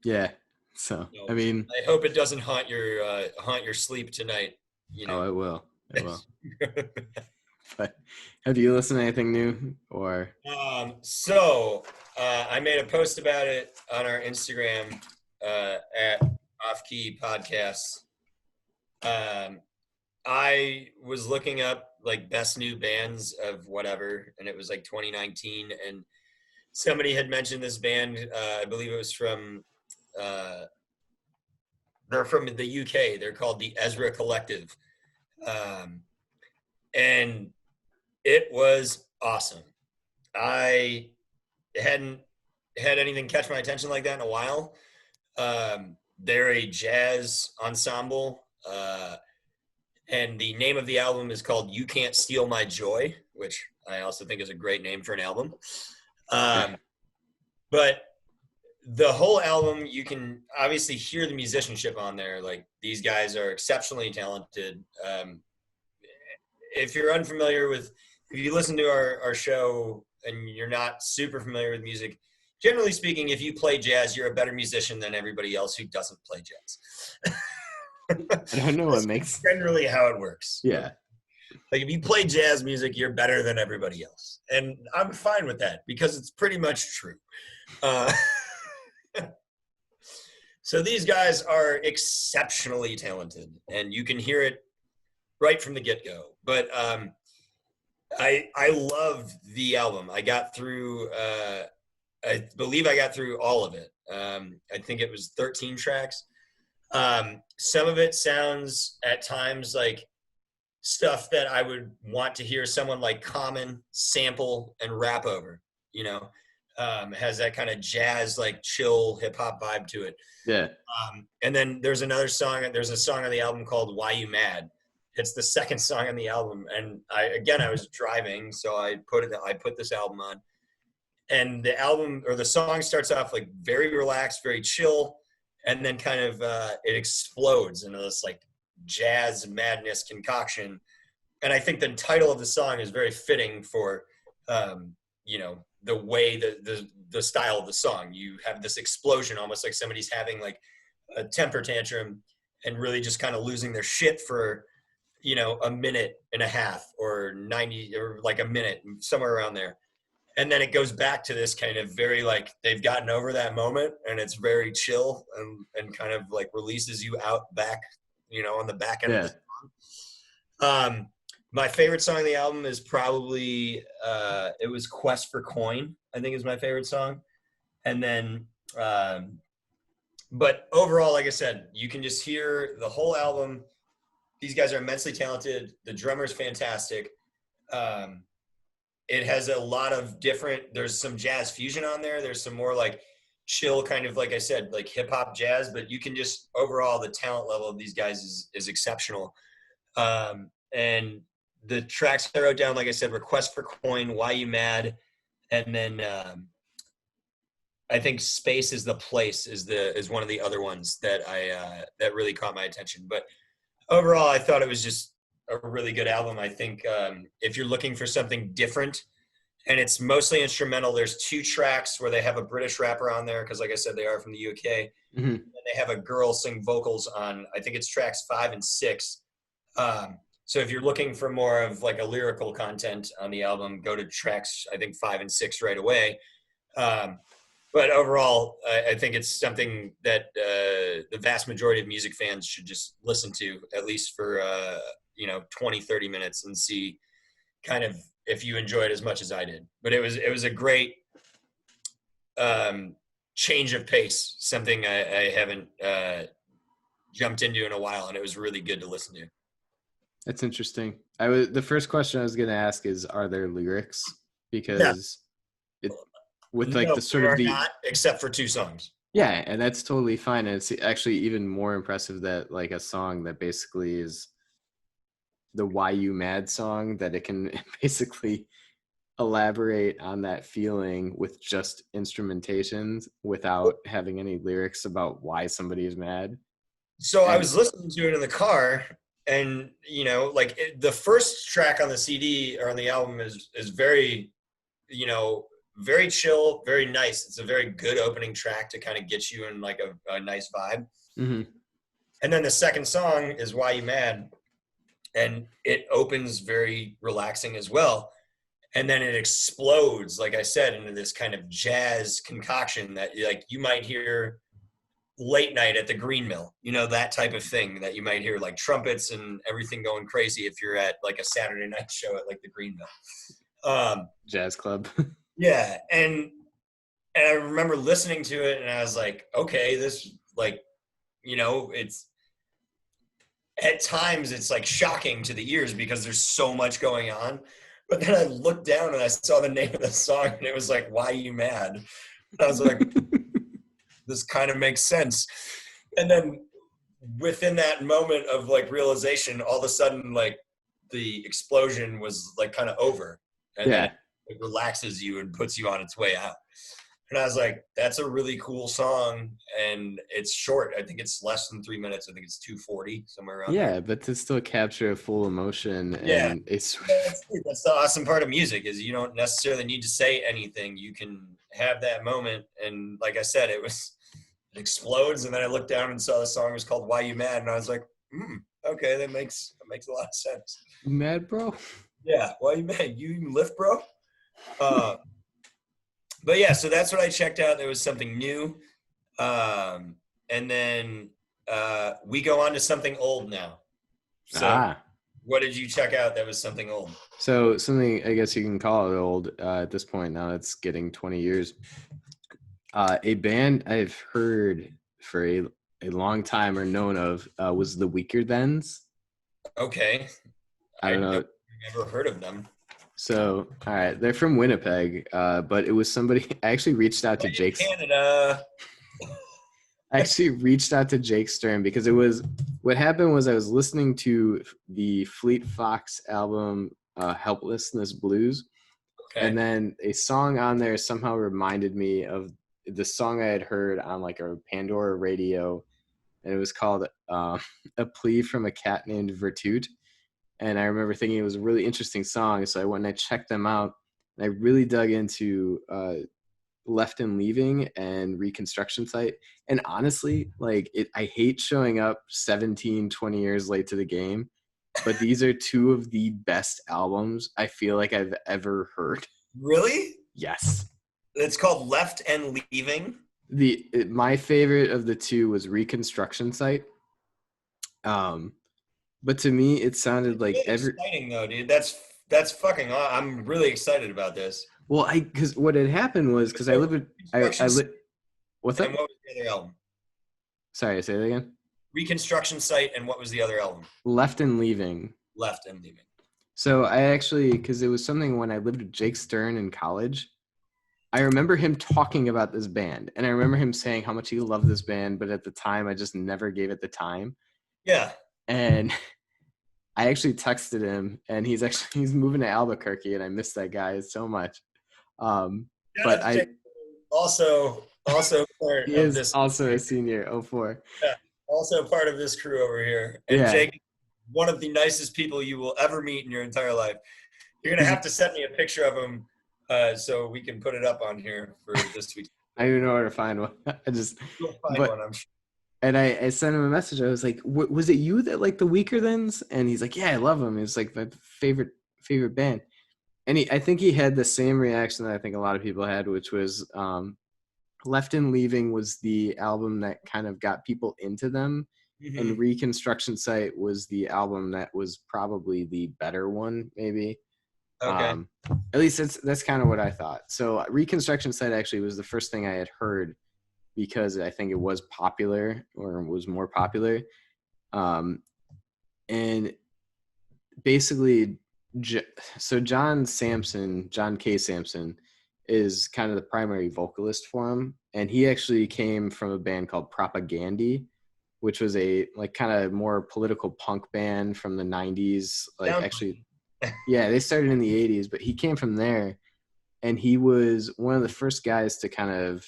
Yeah, so I mean, I hope it doesn't haunt your sleep tonight. Oh, it will. But have you listened to anything new or? So I made a post about it on our Instagram at Off Key Podcasts. I was looking up like best new bands of whatever, and it was like 2019, and somebody had mentioned this band. I believe it was from. Uh, they're from the UK. They're called the Ezra Collective, um, and it was awesome. I hadn't had anything catch my attention like that in a while. They're a jazz ensemble, and the name of the album is called "You Can't Steal My Joy," which I also think is a great name for an album. But the whole album, you can obviously hear the musicianship on there. Like, these guys are exceptionally talented. If you're unfamiliar with, if you listen to our show and you're not super familiar with music, generally speaking, if you play jazz, you're a better musician than everybody else who doesn't play jazz. I don't know what makes generally how it works. Yeah. Like, if you play jazz music, you're better than everybody else. And I'm fine with that because it's pretty much true. So these guys are exceptionally talented, and you can hear it right from the get-go. But I love the album. I got through, I believe I got through all of it. I think it was 13 tracks. Some of it sounds at times like stuff that I would want to hear someone like Common sample and rap over, you know. Has that kind of jazz, like chill hip hop vibe to it. Yeah. And then there's another song. There's a song on the album called "Why You Mad." It's the second song on the album, and I was driving, so I put this album on, and the album or the song starts off like very relaxed, very chill, and then kind of it explodes into this like jazz madness concoction. And I think the title of the song is very fitting for you know, the way the style of the song. You have this explosion, almost like somebody's having like a temper tantrum and really just kind of losing their shit for, you know, a minute and a half or 90 or like a minute, somewhere around there. And then it goes back to this kind of very like they've gotten over that moment, and it's very chill and kind of like releases you out back, you know, on the back end of the song. My favorite song on the album is probably it was "Quest for Coin," I think is my favorite song. And then but overall, like I said, you can just hear the whole album. These guys are immensely talented. The drummer's fantastic. It has a lot of different, there's some jazz fusion on there. There's some more like chill kind of, like I said, like hip hop jazz, but you can just, overall, the talent level of these guys is exceptional. And the tracks I wrote down, like I said, "Request for Coin," "Why You Mad," and then I think "Space is the Place" is one of the other ones that that really caught my attention. But overall, I thought it was just a really good album. I think if you're looking for something different, and it's mostly instrumental, there's 2 tracks where they have a British rapper on there, because like I said, they are from the UK. Mm-hmm. And they have a girl sing vocals on, I think it's tracks 5 and 6. So if you're looking for more of like a lyrical content on the album, go to tracks, I think 5 and 6 right away. But overall, I think it's something that the vast majority of music fans should just listen to, at least for, 20, 30 minutes, and see kind of if you enjoy it as much as I did. But it was a great change of pace, something I haven't jumped into in a while, and it was really good to listen to. That's interesting. The first question I was going to ask is, are there lyrics? Because with like the sort of the not, except for 2 songs. Yeah, and that's totally fine. And it's actually even more impressive that like a song that basically is the "Why You Mad" song, that it can basically elaborate on that feeling with just instrumentations without having any lyrics about why somebody is mad. So I was listening to it in the car, and the first track on the CD or on the album is very, very chill, very nice. It's a very good opening track to kind of get you in like a nice vibe. Mm-hmm. And then the second song is "Why You Mad," and it opens very relaxing as well. And then it explodes, like I said, into this kind of jazz concoction that like you might hear late night at the Green Mill, that type of thing that you might hear, like trumpets and everything going crazy if you're at like a Saturday night show at like the Green Mill. Jazz club. Yeah. And I remember listening to it and I was like, okay, this like, it's at times it's like shocking to the ears because there's so much going on. But then I looked down and I saw the name of the song and it was like, Why You Mad? And I was like, this kind of makes sense. And then within that moment of like realization, all of a sudden, like the explosion was like kind of over, and then it relaxes you and puts you on its way out. And I was like, that's a really cool song, and it's short. I think it's less than 3 minutes. I think it's 2:40, somewhere around there. But to still capture a full emotion, and that's the awesome part of music is you don't necessarily need to say anything. You can have that moment, and like I said, it explodes, and then I looked down and saw the song was called Why You Mad, and I was like, okay, that makes a lot of sense. You mad, bro? Yeah, why you mad? You even lift, bro? But yeah, so that's what I checked out. There was something new. And then we go on to something old now. So what did you check out that was something old? So something, I guess you can call it old at this point. Now it's getting 20 years. A band I've heard for a long time or known of was the Weakerthans. Okay. I don't know. I've never heard of them. So, all right, they're from Winnipeg, but it was somebody. I actually reached out to Jake. Canada. I actually reached out to Jake Stern because what happened was I was listening to the Fleet Fox album, Helplessness Blues. Okay. And then a song on there somehow reminded me of the song I had heard on like a Pandora radio, and it was called A Plea from a Cat Named Virtute. And I remember thinking it was a really interesting song, so I went and I checked them out, and I really dug into Left and Leaving and Reconstruction Site. And honestly, like I hate showing up 17, 20 years late to the game, but these are two of the best albums I feel like I've ever heard. Really? Yes. It's called Left and Leaving? My favorite of the two was Reconstruction Site. But to me, it sounded like exciting though, dude. That's fucking awesome. I'm really excited about this. Well, because what had happened was because I live with what's that? And what was the other album? Sorry, say that again. Reconstruction Site, and what was the other album? Left and Leaving. Left and Leaving. So I actually, because it was something when I lived with Jake Stern in college, I remember him talking about this band, and I remember him saying how much he loved this band, but at the time I just never gave it the time. Yeah. And I actually texted him, and he's moving to Albuquerque, and I miss that guy so much. But I also part he of is this also a senior, 04. Yeah, also part of this crew over here. And Jake, one of the nicest people you will ever meet in your entire life. You're gonna have to send me a picture of him so we can put it up on here for this tweet. I don't even know where to find one. You'll find one, I'm sure. And I sent him a message. I was like, was it you that liked the Weakerthans? And he's like, yeah, I love him. It's like my favorite band. And I think he had the same reaction that I think a lot of people had, which was Left and Leaving was the album that kind of got people into them. Mm-hmm. And Reconstruction Site was the album that was probably the better one, maybe. Okay. At least that's kind of what I thought. So Reconstruction Site actually was the first thing I had heard, because I think it was popular, or was more popular. And basically, so John K. Sampson is kind of the primary vocalist for him. And he actually came from a band called Propagandy, which was a like kind of more political punk band from the 90s. They started in the 80s, but he came from there. And he was one of the first guys to kind of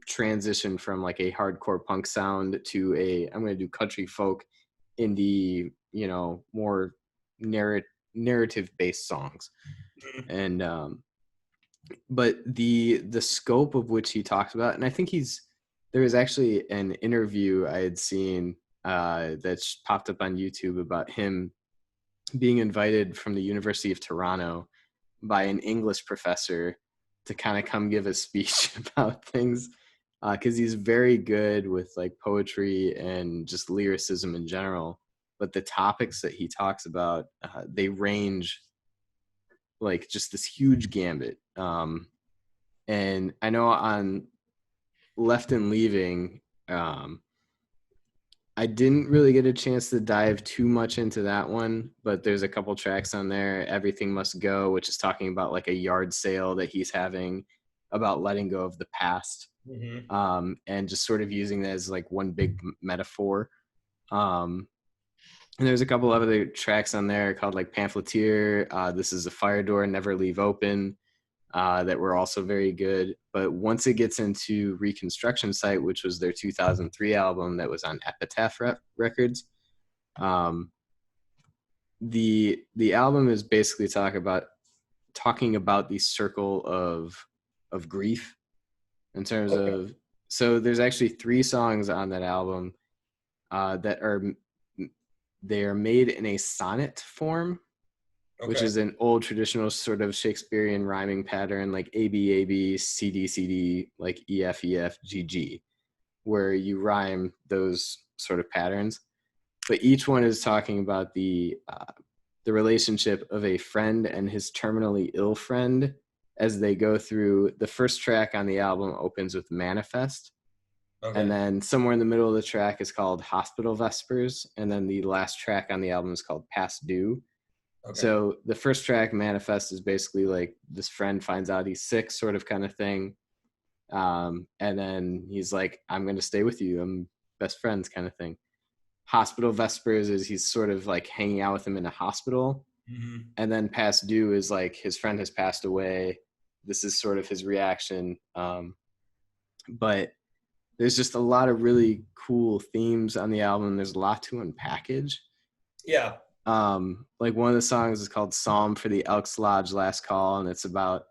transition from like a hardcore punk sound to I'm going to do country folk, indie, more narrative based songs. And but the scope of which he talks about, and I think there was actually an interview I had seen that's popped up on YouTube about him being invited from the University of Toronto by an English professor to kind of come give a speech about things. because he's very good with like poetry and just lyricism in general. But the topics that he talks about, they range like just this huge gambit. And I know on Left and Leaving, I didn't really get a chance to dive too much into that one, but there's a couple tracks on there. Everything Must Go, which is talking about like a yard sale that he's having, about letting go of the past, and just sort of using that as like one big metaphor. And there's a couple of other tracks on there called like Pamphleteer, This Is a Fire Door, Never Leave Open, that were also very good. But once it gets into Reconstruction Site, which was their 2003 album that was on Epitaph Records, the album is basically talking about the circle of grief in terms of. So there's actually 3 songs on that album that are made in a sonnet form. Which is an old traditional sort of Shakespearean rhyming pattern, like A, B, A, B, C, D, C, D, like E, F, E, F, G, G, where you rhyme those sort of patterns. But each one is talking about the relationship of a friend and his terminally ill friend as they go through. The first track on the album opens with Manifest. And then somewhere in the middle of the track is called Hospital Vespers. And then the last track on the album is called Past Due. So the first track, Manifest, is basically like this friend finds out he's sick, sort of kind of thing. And then he's like, I'm going to stay with you. I'm best friends kind of thing. Hospital Vespers is he's sort of like hanging out with him in a hospital. And then Past Due is like his friend has passed away. This is sort of his reaction. But there's just a lot of really cool themes on the album. There's a lot to unpackage. Yeah. Like one of the songs is called Psalm for the Elks Lodge Last Call, and it's about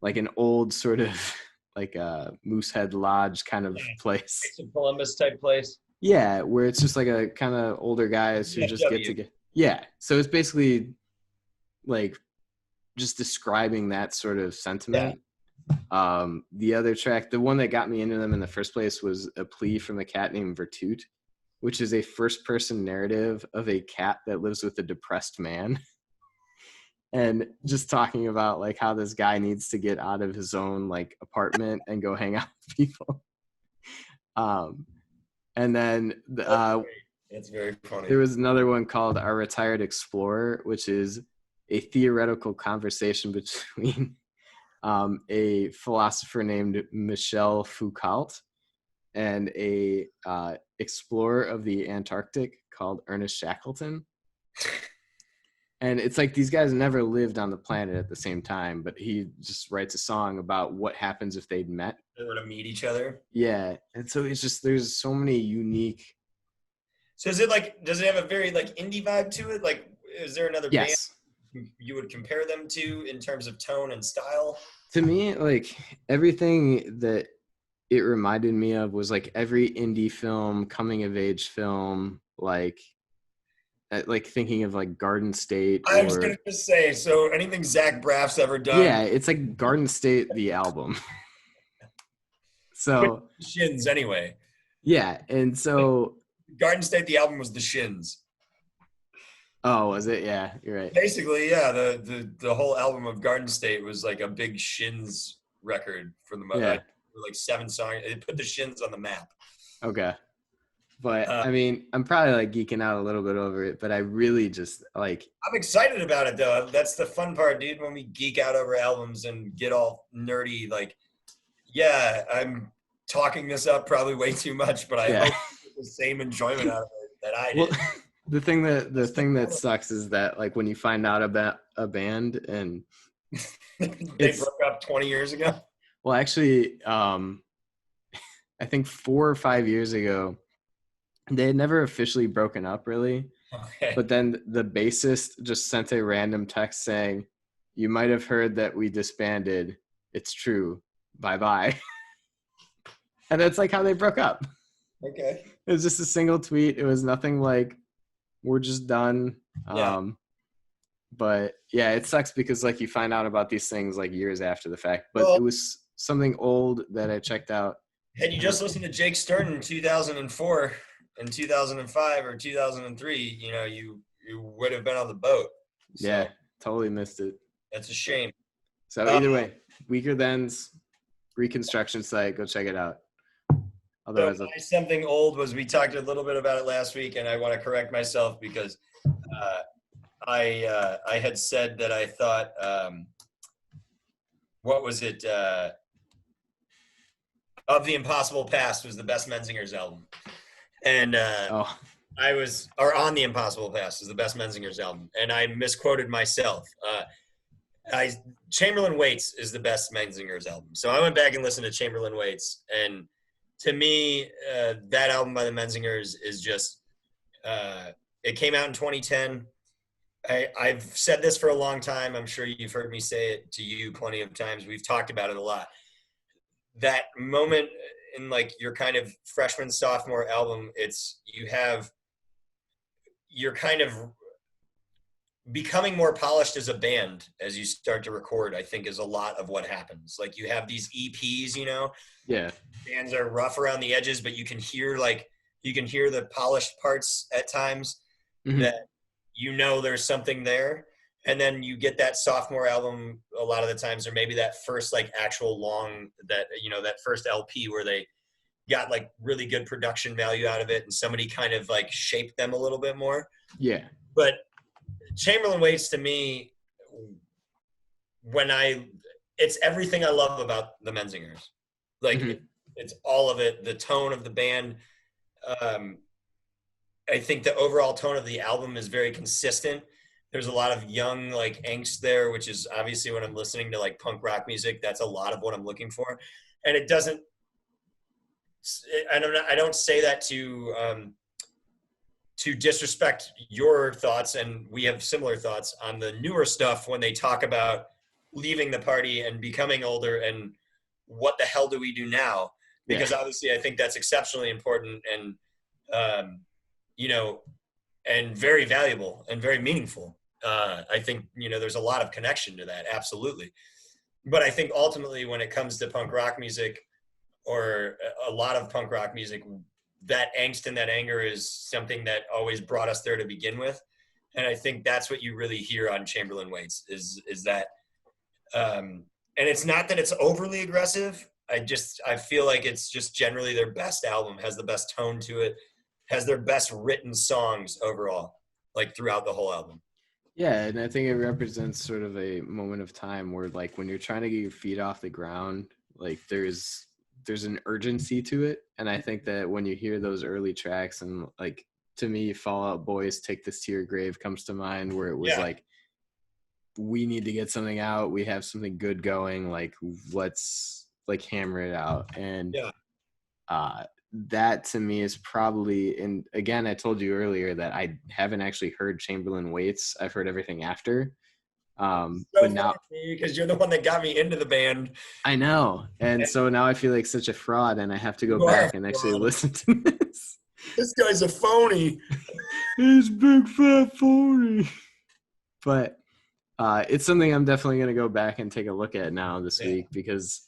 like an old sort of like a Moosehead Lodge kind of place. Columbus type place. Yeah, where it's just like a kind of older guys who just get together. Yeah, so it's basically like just describing that sort of sentiment. The other track, the one that got me into them in the first place, was A Plea from a Cat Named Virtute, which is a first-person narrative of a cat that lives with a depressed man. And just talking about like how this guy needs to get out of his own like apartment and go hang out with people. And then it's very funny. There was another one called Our Retired Explorer, which is a theoretical conversation between a philosopher named Michel Foucault and a explorer of the Antarctic called Ernest Shackleton. And it's like these guys never lived on the planet at the same time, but he just writes a song about what happens if they'd met. They were to meet each other. Yeah. And so it's just, there's so many unique. So is it like, does it have a very like indie vibe to it? Like, is there another band you would compare them to in terms of tone and style? To me, like everything that it reminded me of was like every indie film, coming of age film, like thinking of like Garden State. I was going to say, so anything Zach Braff's ever done. Yeah, it's like Garden State, the album. So Shins anyway. Yeah, and so Garden State, the album was the Shins. Oh, was it? Yeah, you're right. Basically, yeah, the whole album of Garden State was like a big Shins record for the most. Like 7 songs. It put the Shins on the map. Okay. But I mean, I'm probably like geeking out a little bit over it, but I really just like. I'm excited about it though. That's the fun part, dude. When we geek out over albums and get all nerdy, like, yeah, I'm talking this up probably way too much, but I hope you get the same enjoyment out of it that I did. Well, the thing that sucks is that like when you find out about a band and they broke up 20 years ago. Well, actually, I think 4 or 5 years ago, they had never officially broken up, really. Okay. But then the bassist just sent a random text saying, "You might have heard that we disbanded. It's true. Bye-bye." And that's like how they broke up. Okay. It was just a single tweet. It was nothing like, "We're just done." Yeah. But yeah, it sucks because like you find out about these things like years after the fact. But it was something old that I checked out Had you just listened to Jake Stern in 2004 and 2005 or 2003, you would have been on the boat. So yeah, totally missed it. that's a shame. So either way, Weakerthans reconstruction site, go check it out. Otherwise, so something old was, we talked a little bit about it last week, and I want to correct myself because I had said that I thought, what was it? Of the Impossible Past was the best Menzingers album. And On the Impossible Past is the best Menzingers album. And I misquoted myself. Chamberlain Waits is the best Menzingers album. So I went back and listened to Chamberlain Waits. And to me, that album by the Menzingers is just, it came out in 2010. I've said this for a long time. I'm sure you've heard me say it to you plenty of times. We've talked about it a lot. That moment in like your kind of freshman, sophomore album, you're kind of becoming more polished as a band as you start to record, I think is a lot of what happens. Like you have these EPs, yeah, bands are rough around the edges, but you can hear the polished parts at times that there's something there. And then you get that sophomore album a lot of the times, or maybe that first like actual long, that first LP where they got like really good production value out of it and somebody kind of like shaped them a little bit more. Yeah. But Chamberlain Waits to me, it's everything I love about the Menzingers. Like it's all of it, the tone of the band. I think the overall tone of the album is very consistent. There's a lot of young like angst there, which is obviously when I'm listening to like punk rock music, that's a lot of what I'm looking for. And it doesn't, I don't say that to disrespect your thoughts, and we have similar thoughts on the newer stuff when they talk about leaving the party and becoming older and what the hell do we do now? Because obviously I think that's exceptionally important and, and very valuable and very meaningful. I think, there's a lot of connection to that. Absolutely. But I think ultimately when it comes to punk rock music or a lot of punk rock music, that angst and that anger is something that always brought us there to begin with. And I think that's what you really hear on Chamberlain Waits is that, and it's not that it's overly aggressive. I feel like it's just generally their best album, has the best tone to it, has their best written songs overall, like throughout the whole album. Yeah, and I think it represents sort of a moment of time where like when you're trying to get your feet off the ground, like there's an urgency to it. And I think that when you hear those early tracks, and like to me, Fall Out Boy's Take This to Your Grave comes to mind, where it was like, we need to get something out, we have something good going, like let's like hammer it out. And that to me is probably, and again, I told you earlier that I haven't actually heard Chamberlain Waits. I've heard everything after. But now, because you're the one that got me into the band. I know. And so now I feel like such a fraud, and I have to go back and actually listen to this. This guy's a phony. He's big fat phony. But it's something I'm definitely going to go back and take a look at now this week, because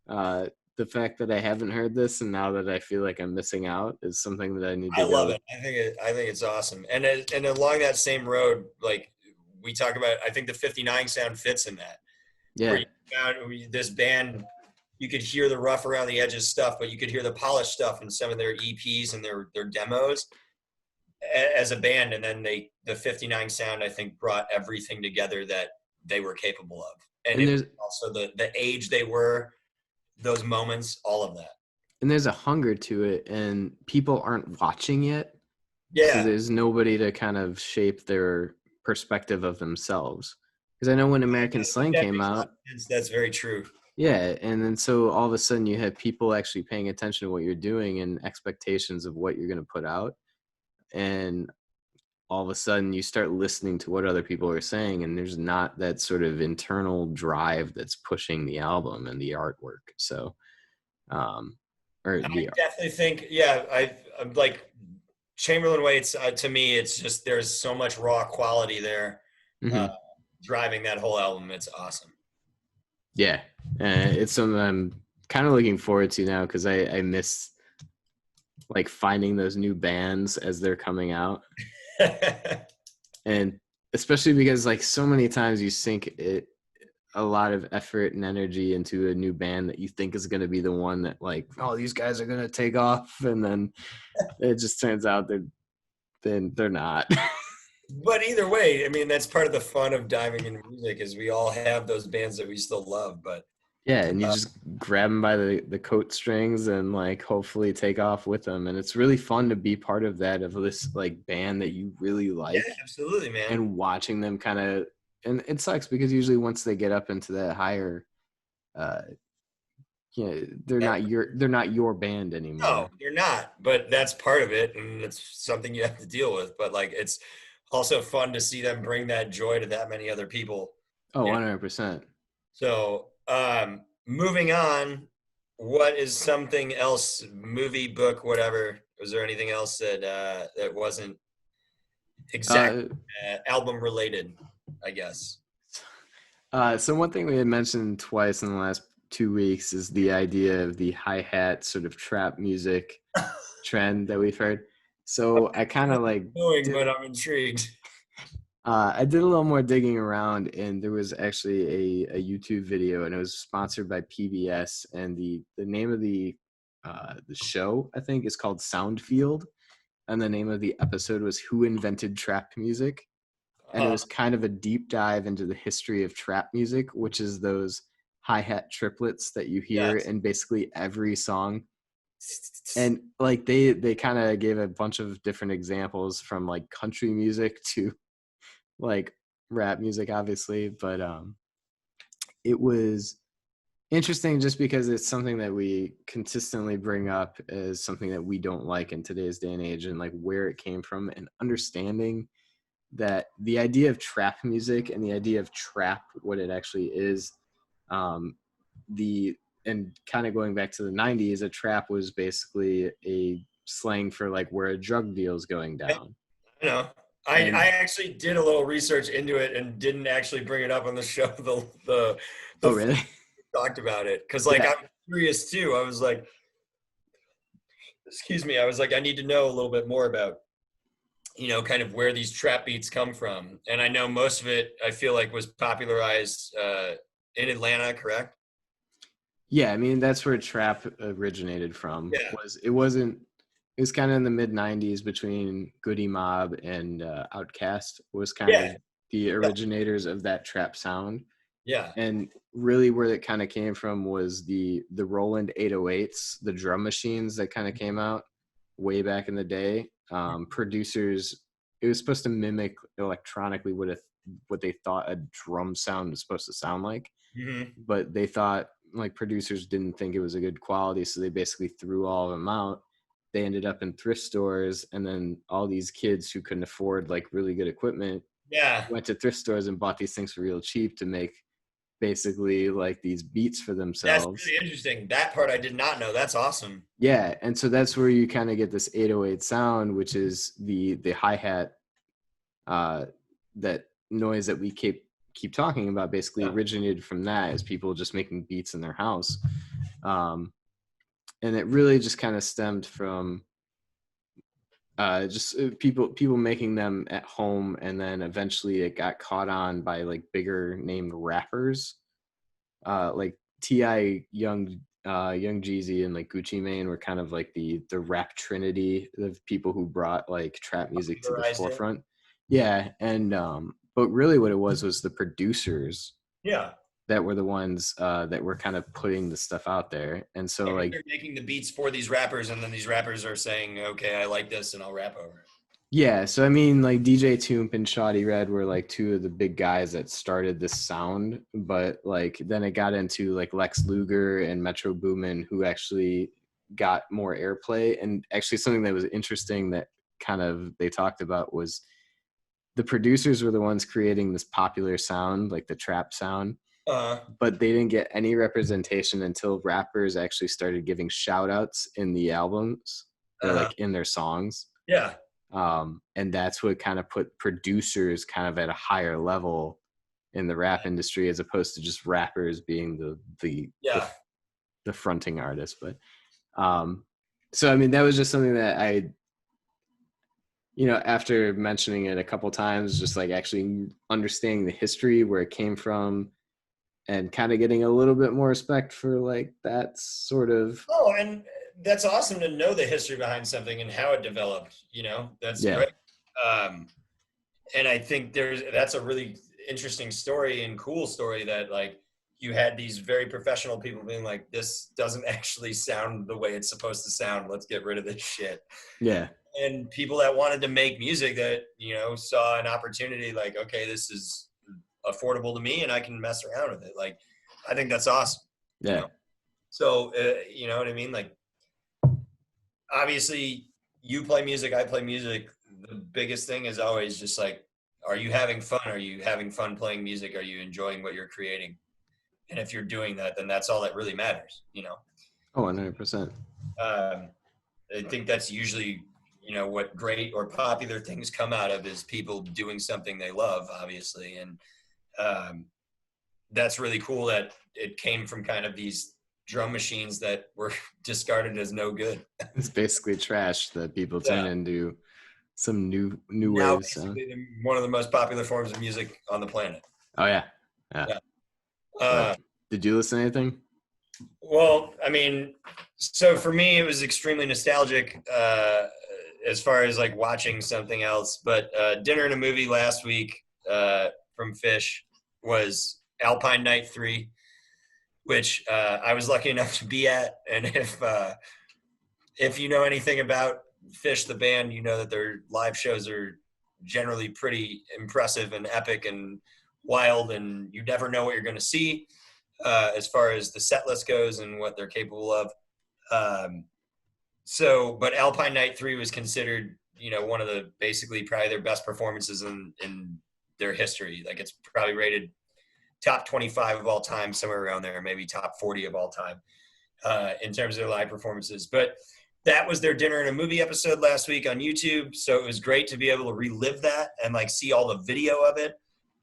the fact that I haven't heard this and now that I feel like I'm missing out is something that I need to love it. I think it's awesome. And along that same road, like we talk about, I think the 59 sound fits in that. Yeah. Where you found this band, you could hear the rough around the edges stuff, but you could hear the polished stuff in some of their EPs and their demos as a band. And then the 59 sound, I think, brought everything together that they were capable of. And it was also the age they were, those moments, all of that. And there's a hunger to it, and people aren't watching it. Yeah. So there's nobody to kind of shape their perspective of themselves. Because I know when American Slang came out. That's very true. Yeah. And then so all of a sudden you have people actually paying attention to what you're doing and expectations of what you're going to put out. And all of a sudden you start listening to what other people are saying, and there's not that sort of internal drive that's pushing the album and the artwork. So, I definitely think, I'm like Chamberlain Waits, to me, it's just, there's so much raw quality there, driving that whole album. It's awesome. Yeah. It's something I'm kind of looking forward to now because I miss like finding those new bands as they're coming out. And especially because like so many times you sink a lot of effort and energy into a new band that you think is going to be the one that like, oh, these guys are going to take off, and then it just turns out they're not. But either way, I mean, that's part of the fun of diving into music is we all have those bands that we still love. But Yeah, and you just grab them by the coat strings and like hopefully take off with them, and it's really fun to be part of that, of this like band that you really like. yeah, absolutely, man. And watching them kind of, and it sucks because usually once they get up into that higher, they're not your band anymore. No, you're not. But that's part of it, and it's something you have to deal with. But like, it's also fun to see them bring that joy to that many other people. Oh, 100%. So, moving on, what is something else, movie, book, whatever? Was there anything else that wasn't exactly album related, I guess? So one thing we had mentioned twice in the last 2 weeks is the idea of the hi-hat sort of trap music trend that we've heard. So I kind of like but I'm intrigued. I did a little more digging around, and there was actually a YouTube video, and it was sponsored by PBS, and the name of the show, I think, is called Soundfield, and the name of the episode was Who Invented Trap Music. And it was kind of a deep dive into the history of trap music, which is those hi-hat triplets that you hear in basically every song. And like they kind of gave a bunch of different examples from like country music to like rap music, obviously, but it was interesting just because it's something that we consistently bring up as something that we don't like in today's day and age, and like where it came from, and understanding that the idea of trap music and the idea of trap, what it actually is, and kind of going back to the 90s, a trap was basically a slang for like where a drug deal is going down. I know. I actually did a little research into it and didn't actually bring it up on the show. The oh, really? Talked about it because like I'm curious too. I was like, excuse me. I was like, I need to know a little bit more about, kind of where these trap beats come from. And I know most of it, I feel like, was popularized in Atlanta, correct? Yeah, I mean that's where trap originated from. Yeah. It was kind of in the mid 90s between Goody Mob and Outkast was kind of the originators of that trap sound. Yeah. And really where it kind of came from was the Roland 808s, the drum machines that kind of came out way back in the day. Producers, it was supposed to mimic electronically what they thought a drum sound was supposed to sound like. Mm-hmm. But they thought like producers didn't think it was a good quality, so they basically threw all of them out. They ended up in thrift stores, and then all these kids who couldn't afford like really good equipment went to thrift stores and bought these things for real cheap to make basically like these beats for themselves. That's really interesting. That part I did not know. That's awesome. Yeah, and so that's where you kind of get this 808 sound, which is the hi-hat, that noise that we keep talking about, basically originated from that, as people just making beats in their house. And it really just kind of stemmed from just people making them at home, and then eventually it got caught on by like bigger named rappers, like T.I., Young Jeezy, and like Gucci Mane were kind of like the rap trinity of people who brought like trap music to the forefront. Yeah, and but really what it was the producers. Yeah. That were the ones that were kind of putting the stuff out there. And so like they're making the beats for these rappers, and then these rappers are saying, okay, I like this and I'll rap over it. Yeah. So, I mean, like DJ Toomp and Shawty Red were like two of the big guys that started this sound, but like then it got into like Lex Luger and Metro Boomin, who actually got more airplay. And actually something that was interesting that kind of they talked about was the producers were the ones creating this popular sound, like the trap sound. But they didn't get any representation until rappers actually started giving shout outs in the albums or like in their songs. Yeah. And that's what kind of put producers kind of at a higher level in the rap industry, as opposed to just rappers being the the fronting artist. But so I mean, that was just something that I, after mentioning it a couple times, just like actually understanding the history, where it came from, and kind of getting a little bit more respect for like that sort of. Oh, and that's awesome to know the history behind something and how it developed. That's great. And I think that's a really interesting story and cool story that like you had these very professional people being like, this doesn't actually sound the way it's supposed to sound. Let's get rid of this shit. Yeah. And people that wanted to make music that, saw an opportunity like, okay, this is affordable to me and I can mess around with it. Like, I think that's awesome. Yeah. So, you know what I mean? Like, obviously you play music, I play music. The biggest thing is always just like, are you having fun? Are you having fun playing music? Are you enjoying what you're creating? And if you're doing that, then that's all that really matters, Oh, 100%. I think that's usually, what great or popular things come out of is people doing something they love, obviously. And that's really cool that it came from kind of these drum machines that were discarded as no good. It's basically trash that people turn into some new now waves. One of the most popular forms of music on the planet. Oh yeah. Did you listen to anything? Well, I mean, so for me, it was extremely nostalgic as far as like watching something else. But dinner and a movie last week from Phish was Alpine Night 3, which I was lucky enough to be at. And if you know anything about Phish, the band, you know that their live shows are generally pretty impressive and epic and wild, and you never know what you're going to see as far as the set list goes and what they're capable of. But Alpine Night 3 was considered, one of the basically probably their best performances in their history. Like, it's probably rated top 25 of all time, somewhere around there, maybe top 40 of all time in terms of their live performances. But that was their dinner and a movie episode last week on YouTube. So it was great to be able to relive that and like see all the video of it.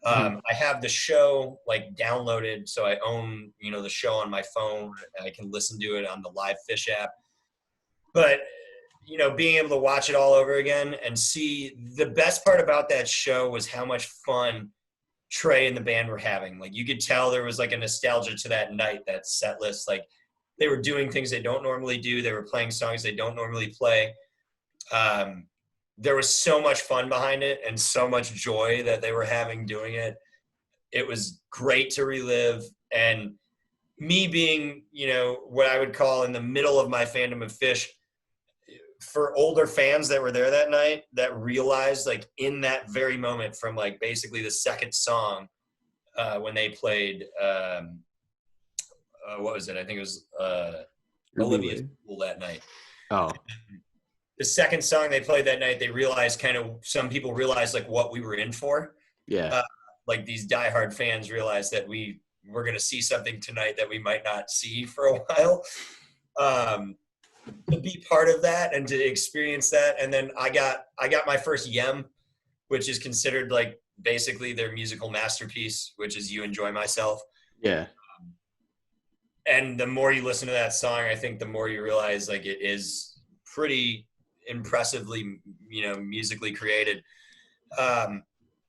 I have the show like downloaded, so I own, the show on my phone, and I can listen to it on the live Phish app. But, being able to watch it all over again and see, the best part about that show was how much fun Trey and the band were having. Like, you could tell there was like a nostalgia to that night, that set list. Like, they were doing things they don't normally do. They were playing songs they don't normally play. There was so much fun behind it and so much joy that they were having doing it. It was great to relive. And me being, what I would call in the middle of my fandom of Phish, for older fans that were there that night, that realized like in that very moment from like basically the second song when they played, what was it? I think it was Olivia's Pool that night. Oh. The second song they played that night, they realized some people realized like what we were in for. Yeah. Like these diehard fans realized that we were going to see something tonight that we might not see for a while. To be part of that and to experience that. And then I got my first Yem, which is considered like basically their musical masterpiece, which is You Enjoy Myself. Yeah. And the more you listen to that song, I think the more you realize like it is pretty impressively, musically created.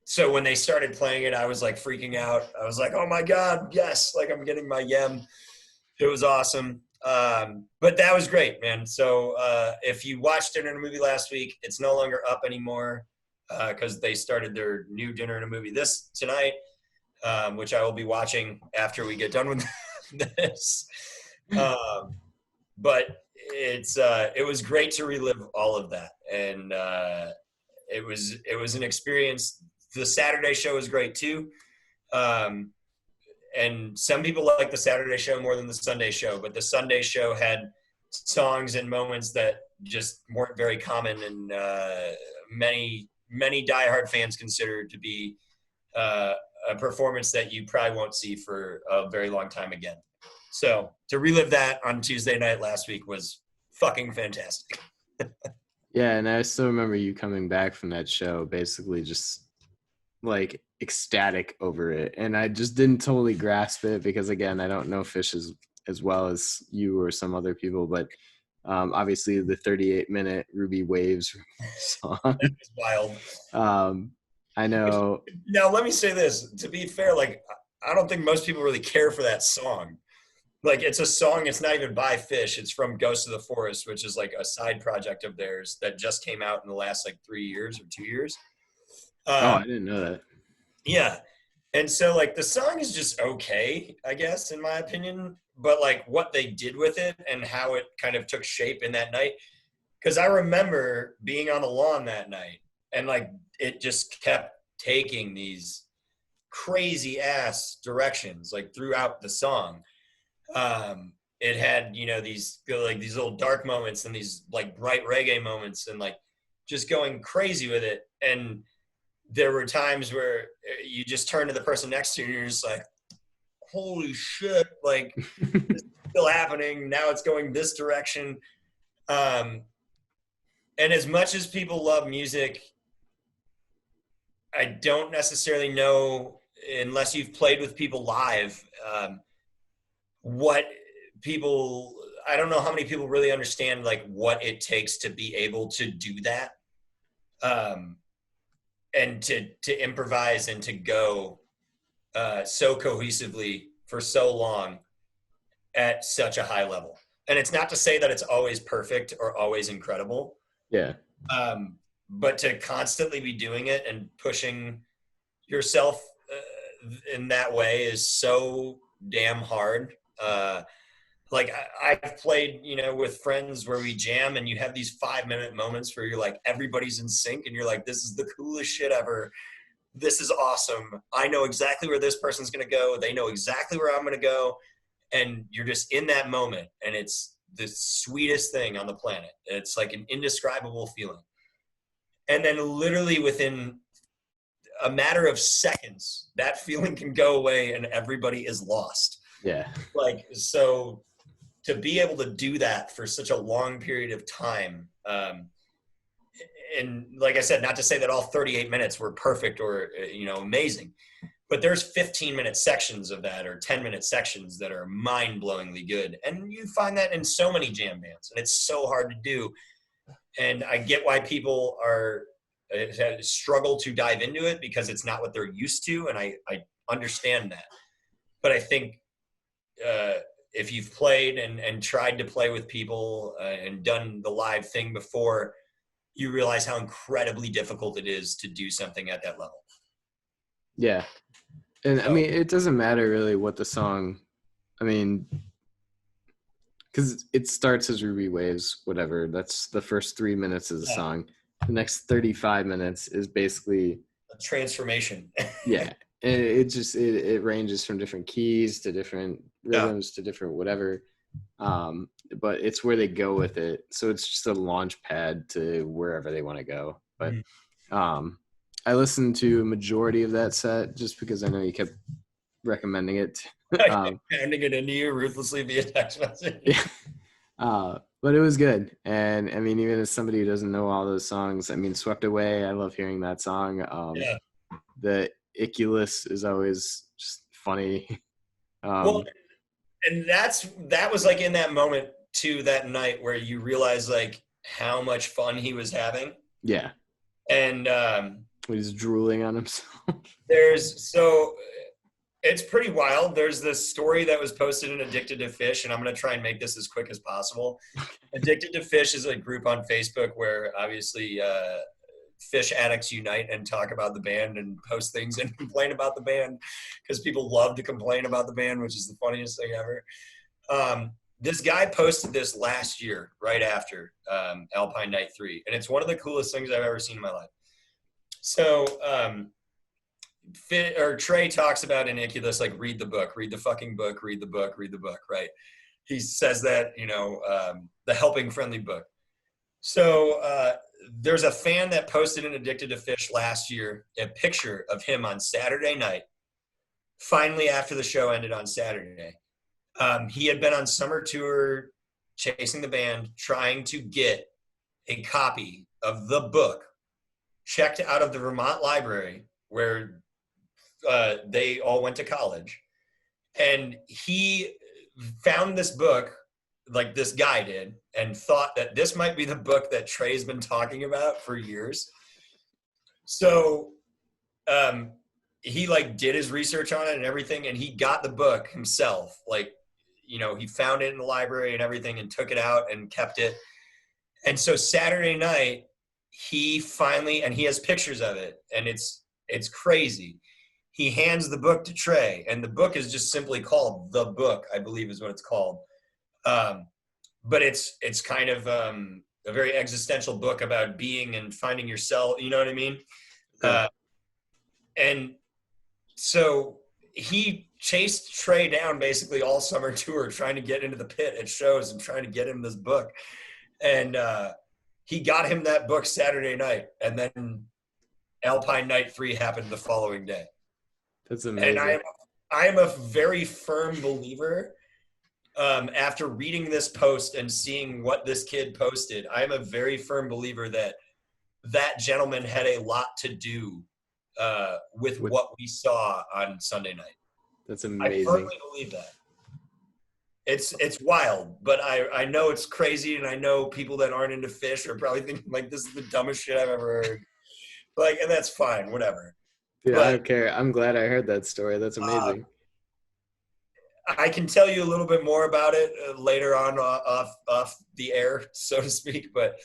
So when they started playing it, I was like freaking out. I was like, oh my God, yes. Like I'm getting my Yem. It was awesome. But that was great, man. So if you watched Dinner and a Movie last week, it's no longer up anymore because they started their new Dinner and a Movie tonight, which I will be watching after we get done with this. But it was great to relive all of that, and it was an experience. The Saturday show was great too. And some people like the Saturday show more than the Sunday show, but the Sunday show had songs and moments that just weren't very common, and many diehard fans consider to be a performance that you probably won't see for a very long time again. So to relive that on Tuesday night last week was fucking fantastic. Yeah, and I still remember you coming back from that show basically just like ecstatic over it, and I just didn't totally grasp it because again I don't know Phish's as well as you or some other people, but obviously the 38-minute Ruby Waves song. That was wild. I know. Now, let me say this. To be fair, like, I don't think most people really care for that song. Like, it's a song, it's not even by Phish. It's from Ghost of the Forest, which is like a side project of theirs that just came out in the last like 3 years or 2 years. I didn't know that. Yeah. And so, like, the song is just okay, I guess, in my opinion. But, like, what they did with it and how it kind of took shape in that night. Because I remember being on the lawn that night and, like, it just kept taking these crazy ass directions, like, throughout the song. It had, you know, these little dark moments and these, like, bright reggae moments and, like, just going crazy with it. And there were times where you just turn to the person next to you and you're just like, holy shit, like, this is still happening. Now it's going this direction. And as much as people love music, I don't necessarily know, unless you've played with people live, I don't know how many people really understand, like, what it takes to be able to do that. And to improvise and to go so cohesively for so long at such a high level. And it's not to say that it's always perfect or always incredible. Yeah. But to constantly be doing it and pushing yourself in that way is so damn hard. Like, I've played, you know, with friends where we jam and you have these 5-minute moments where you're like, everybody's in sync and you're like, this is the coolest shit ever. This is awesome. I know exactly where this person's going to go. They know exactly where I'm going to go. And you're just in that moment. And it's the sweetest thing on the planet. It's like an indescribable feeling. And then literally within a matter of seconds, that feeling can go away and everybody is lost. Yeah. Like, so to be able to do that for such a long period of time, and like I said, not to say that all 38 minutes were perfect or, you know, amazing, but there's 15-minute sections of that or 10-minute sections that are mind-blowingly good. And you find that in so many jam bands, and it's so hard to do. And I get why people struggle to dive into it because it's not what they're used to, and I understand that. But I think if you've played and tried to play with people and done the live thing before, you realize how incredibly difficult it is to do something at that level. Yeah. And so, I mean, it doesn't matter really what the song, I mean, because it starts as Ruby Waves, whatever. That's the first 3 minutes of the song. The next 35 minutes is basically a transformation. Yeah. And it ranges from different keys to different rhythms to different whatever. But it's where they go with it. So it's just a launch pad to wherever they want to go. But I listened to a majority of that set just because I know you kept recommending it. Pounding it into you ruthlessly via text message. Yeah. But it was good. And I mean, even as somebody who doesn't know all those songs, I mean, Swept Away, I love hearing that song. The Iculus is always just funny. Well, and that was like in that moment too, that night where you realize like how much fun he was having. Yeah. And he's drooling on himself. It's pretty wild. There's this story that was posted in Addicted to Phish, and I'm going to try and make this as quick as possible. Addicted to Phish is a group on Facebook where obviously Phish addicts unite and talk about the band and post things and complain about the band because people love to complain about the band, which is the funniest thing ever. This guy posted this last year, right after Alpine Night 3, and it's one of the coolest things I've ever seen in my life. So Trey talks about in Iculus, like, read the book, read the fucking book, read the book, read the book, right? He says that, you know, the helping friendly book. So there's a fan that posted in Addicted to Phish last year a picture of him on Saturday night, finally after the show ended on Saturday. He had been on summer tour chasing the band, trying to get a copy of the book checked out of the Vermont library where they all went to college. And he found this book, like this guy did, and thought that this might be the book that Trey's been talking about for years. So he like did his research on it and everything, and he got the book himself. Like, you know, he found it in the library and everything and took it out and kept it. And so Saturday night, he finally, and he has pictures of it, and it's crazy. He hands the book to Trey, and the book is just simply called The Book, I believe is what it's called. But it's kind of a very existential book about being and finding yourself, you know what I mean? Okay. And so he chased Trey down basically all summer tour, trying to get into the pit at shows and trying to get him this book. And he got him that book Saturday night, and then Alpine Night 3 happened the following day. That's amazing. And I am a very firm believer, after reading this post and seeing what this kid posted, I'm a very firm believer that that gentleman had a lot to do with what we saw on Sunday night. That's amazing. I firmly believe that. It's wild, but I know it's crazy, and I know people that aren't into Phish are probably thinking like, this is the dumbest shit I've ever heard. Like, and that's fine, whatever. Yeah, I don't care. I'm glad I heard that story. That's amazing. I can tell you a little bit more about it later on off the air, so to speak. But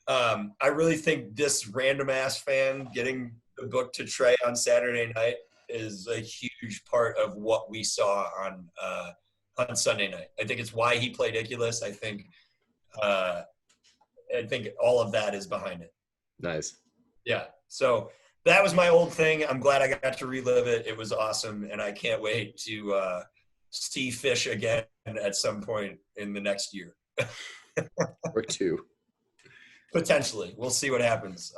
I really think this random ass fan getting the book to Trey on Saturday night is a huge part of what we saw on Sunday night. I think it's why he played Iculus. I think all of that is behind it. Nice. Yeah. So that was my old thing. I'm glad I got to relive it. It was awesome, and I can't wait to see Phish again at some point in the next year. Or two. Potentially. We'll see what happens.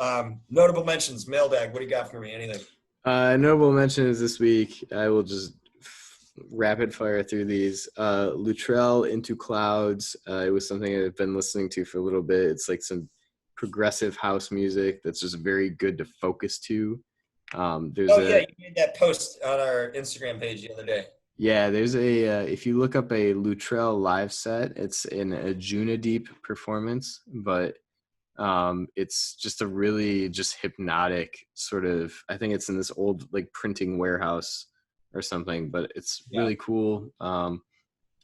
Notable mentions, mailbag. What do you got for me? Anything? Notable mentions this week. I will just rapid fire through these. Luttrell, Into Clouds. It was something I've been listening to for a little bit. It's like some progressive house music that's just very good to focus to. Yeah, you made that post on our Instagram page the other day. Yeah, there's if you look up a Luttrell live set, it's in a Juna Deep performance, but it's just a really just hypnotic sort of, I think it's in this old like printing warehouse or something, but it's really cool.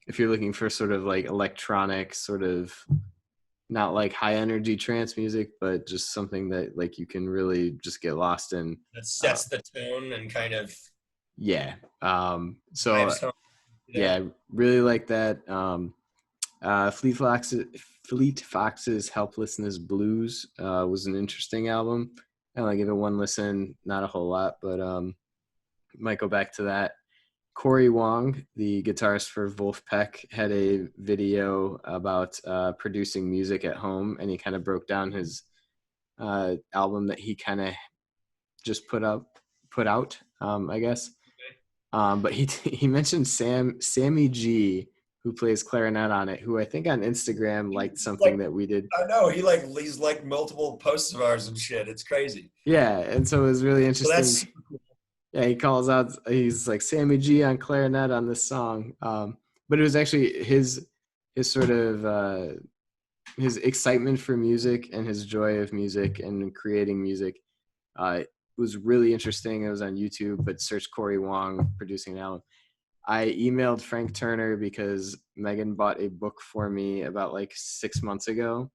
If you're looking for sort of like electronic, sort of not like high energy trance music, but just something that like you can really just get lost in. That sets the tone and kind of. Yeah. Really like that. Fleet Foxes Helplessness Blues was an interesting album. I only give it one listen, not a whole lot, but might go back to that. Corey Wong, the guitarist for Wolfpack, had a video about producing music at home, and he kind of broke down his album that he kind of just put out, I guess. But he mentioned Sammy G, who plays clarinet on it, who I think on Instagram liked something that we did. I know he's like multiple posts of ours and shit. It's crazy. Yeah, and so it was really interesting. Yeah, he calls out. He's like Sammy G on clarinet on this song, but it was actually his sort of his excitement for music and his joy of music and creating music. It was really interesting. It was on YouTube, but search Corey Wong producing an album. I emailed Frank Turner because Megan bought a book for me about like 6 months ago.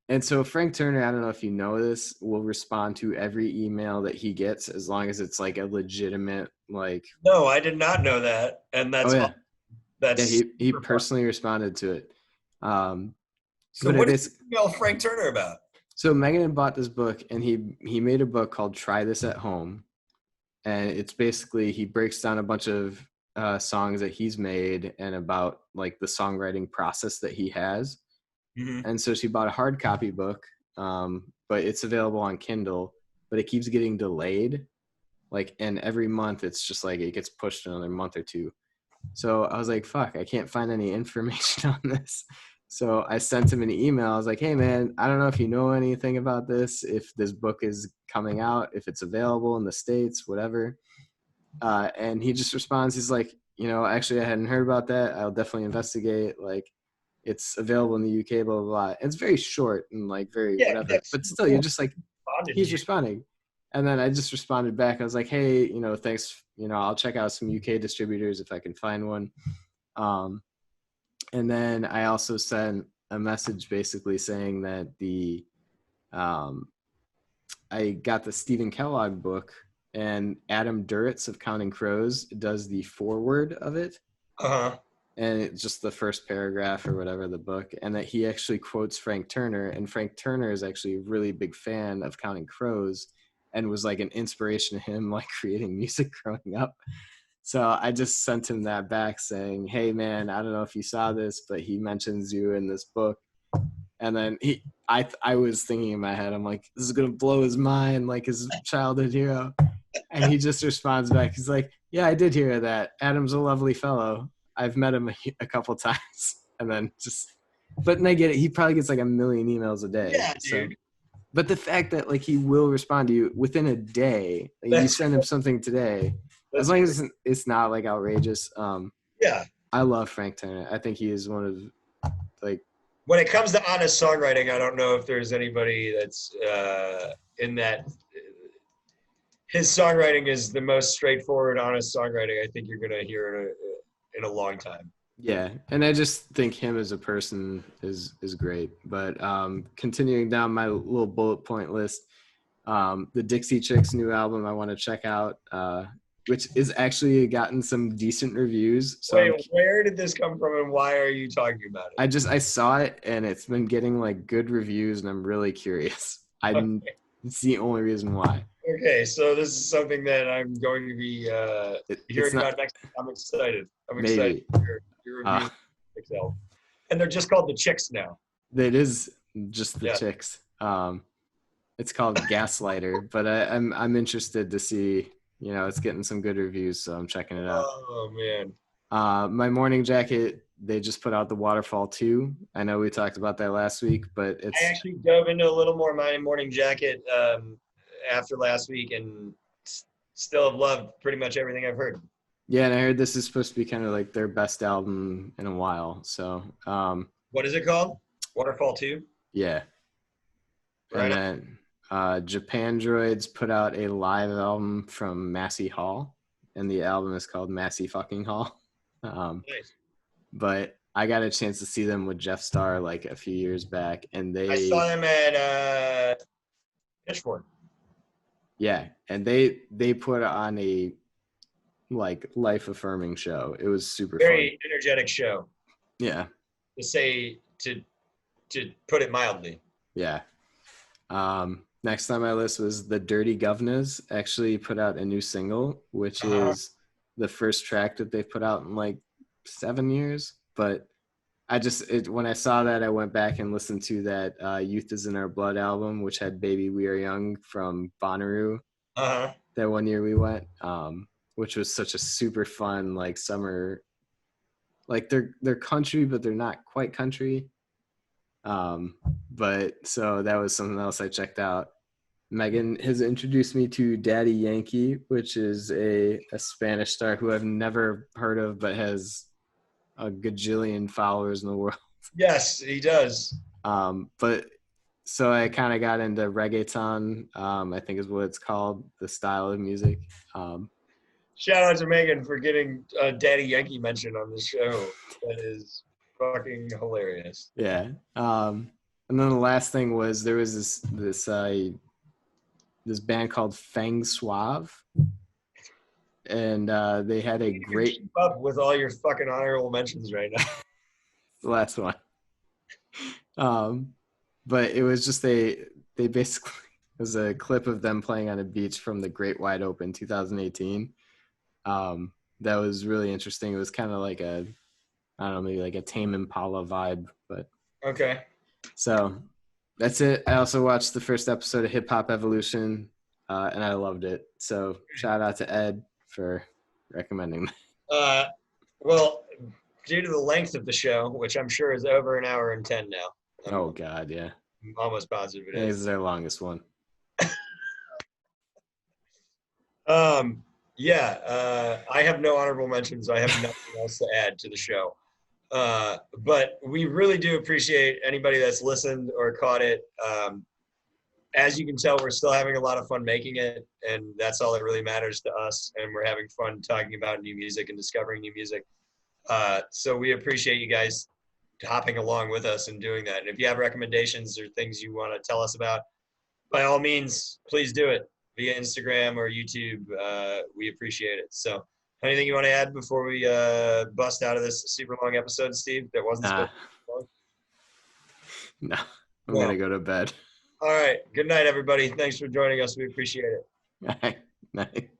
And so Frank Turner, I don't know if you know this, will respond to every email that he gets as long as it's like a legitimate, like. No, I did not know that. And that's, he personally responded to it. So what did you email Frank Turner about? So Megan bought this book, and he made a book called Try This at Home. And it's basically, he breaks down a bunch of songs that he's made and about like the songwriting process that he has. Mm-hmm. And so she bought a hard copy book, but it's available on Kindle, but it keeps getting delayed. Like, and every month it's just like, it gets pushed another month or two. So I was like, fuck, I can't find any information on this. So I sent him an email. I was like, hey man, I don't know if you know anything about this, if this book is coming out, if it's available in the States, whatever. And he just responds, he's like, actually I hadn't heard about that. I'll definitely investigate. Like, it's available in the UK, blah, blah, blah. It's very short and like very whatever. But still, you're just like, he's responding. And then I just responded back. I was like, hey, thanks. I'll check out some UK distributors if I can find one. And then I also sent a message basically saying that I got the Stephen Kellogg book, and Adam Duritz of Counting Crows does the foreword of it. Uh-huh. And it's just the first paragraph or whatever the book, and that he actually quotes Frank Turner, and Frank Turner is actually a really big fan of Counting Crows and was like an inspiration to him, like creating music growing up. So I just sent him that back saying, hey man, I don't know if you saw this, but he mentions you in this book. And then I was thinking in my head, I'm like, this is going to blow his mind, like his childhood hero. And he just responds back. He's like, yeah, I did hear that. Adam's a lovely fellow. I've met him a couple times. And then but I get it. He probably gets like a million emails a day. Yeah, dude. So, but the fact that like he will respond to you within a day, like, you send him something today, as long as it's not like outrageous. Yeah. I love Frank Turner. I think he is one of like. When it comes to honest songwriting, I don't know if there's anybody that's in that. His songwriting is the most straightforward, honest songwriting I think you're going to hear in a long time. Yeah, and I just think him as a person is great. But continuing down my little bullet point list, the Dixie Chicks new album I want to check out, which is actually gotten some decent reviews. So wait, where did this come from and why are you talking about it? I saw it and it's been getting like good reviews and I'm really curious. It's the only reason why. Okay, so this is something that I'm going to be hearing about next time. I'm excited. Excited for your review. And they're just called the Chicks now. It is just the Chicks. It's called Gaslighter, but I'm interested to see. It's getting some good reviews, so I'm checking it out. Oh man. My Morning Jacket, they just put out the Waterfall 2. I know we talked about that last week, but I actually dove into a little more My Morning Jacket after last week and still have loved pretty much everything I've heard. Yeah, and I heard this is supposed to be kind of like their best album in a while. So what is it called? Waterfall 2? Yeah. Right. And then Japan Droids put out a live album from Massey Hall, and the album is called Massey fucking Hall. Nice. But I got a chance to see them with Jeff Starr like a few years back, and I saw them at Pitchfork. Yeah, and they put on a like life affirming show. It was super very fun. Energetic show. Yeah. To put it mildly. Yeah. Next on my list was the Dirty Governors actually put out a new single, which is the first track that they've put out in like 7 years. But when I saw that, I went back and listened to that Youth is in Our Blood album, which had Baby We Are Young from Bonnaroo. That one year we went, which was such a super fun like summer. Like they're country, but they're not quite country. But so that was something else I checked out. Megan has introduced me to Daddy Yankee, which is a Spanish star who I've never heard of, but has a gajillion followers in the world. Yes, he does. But so I kind of got into reggaeton, I think is what it's called, the style of music. Shout out to Megan for getting Daddy Yankee mentioned on the show. That is fucking hilarious. Yeah. And then the last thing was there was this band called Fang Suave, and they had a great keep up with all your fucking honorable mentions right now. The last one. But it was just they basically it was a clip of them playing on a beach from the Great Wide Open 2018. That was really interesting. It was kind of like maybe like a Tame Impala vibe, but okay. So that's it. I also watched the first episode of Hip Hop Evolution, and I loved it. So shout out to Ed for recommending that. Well, due to the length of the show, which I'm sure is over an hour and 10 now. Oh God, yeah. I'm almost positive it is. This is their longest one. Yeah, I have no honorable mentions. I have nothing else to add to the show. But we really do appreciate anybody that's listened or caught it. As you can tell, we're still having a lot of fun making it, and that's all that really matters to us. And we're having fun talking about new music and discovering new music. So we appreciate you guys hopping along with us and doing that. And if you have recommendations or things you want to tell us about, by all means, please do it via Instagram or YouTube. We appreciate it. So anything you want to add before we bust out of this super long episode, Steve, that wasn't supposed to be long? No, I'm going to go to bed. All right. Good night, everybody. Thanks for joining us. We appreciate it. All right. Night.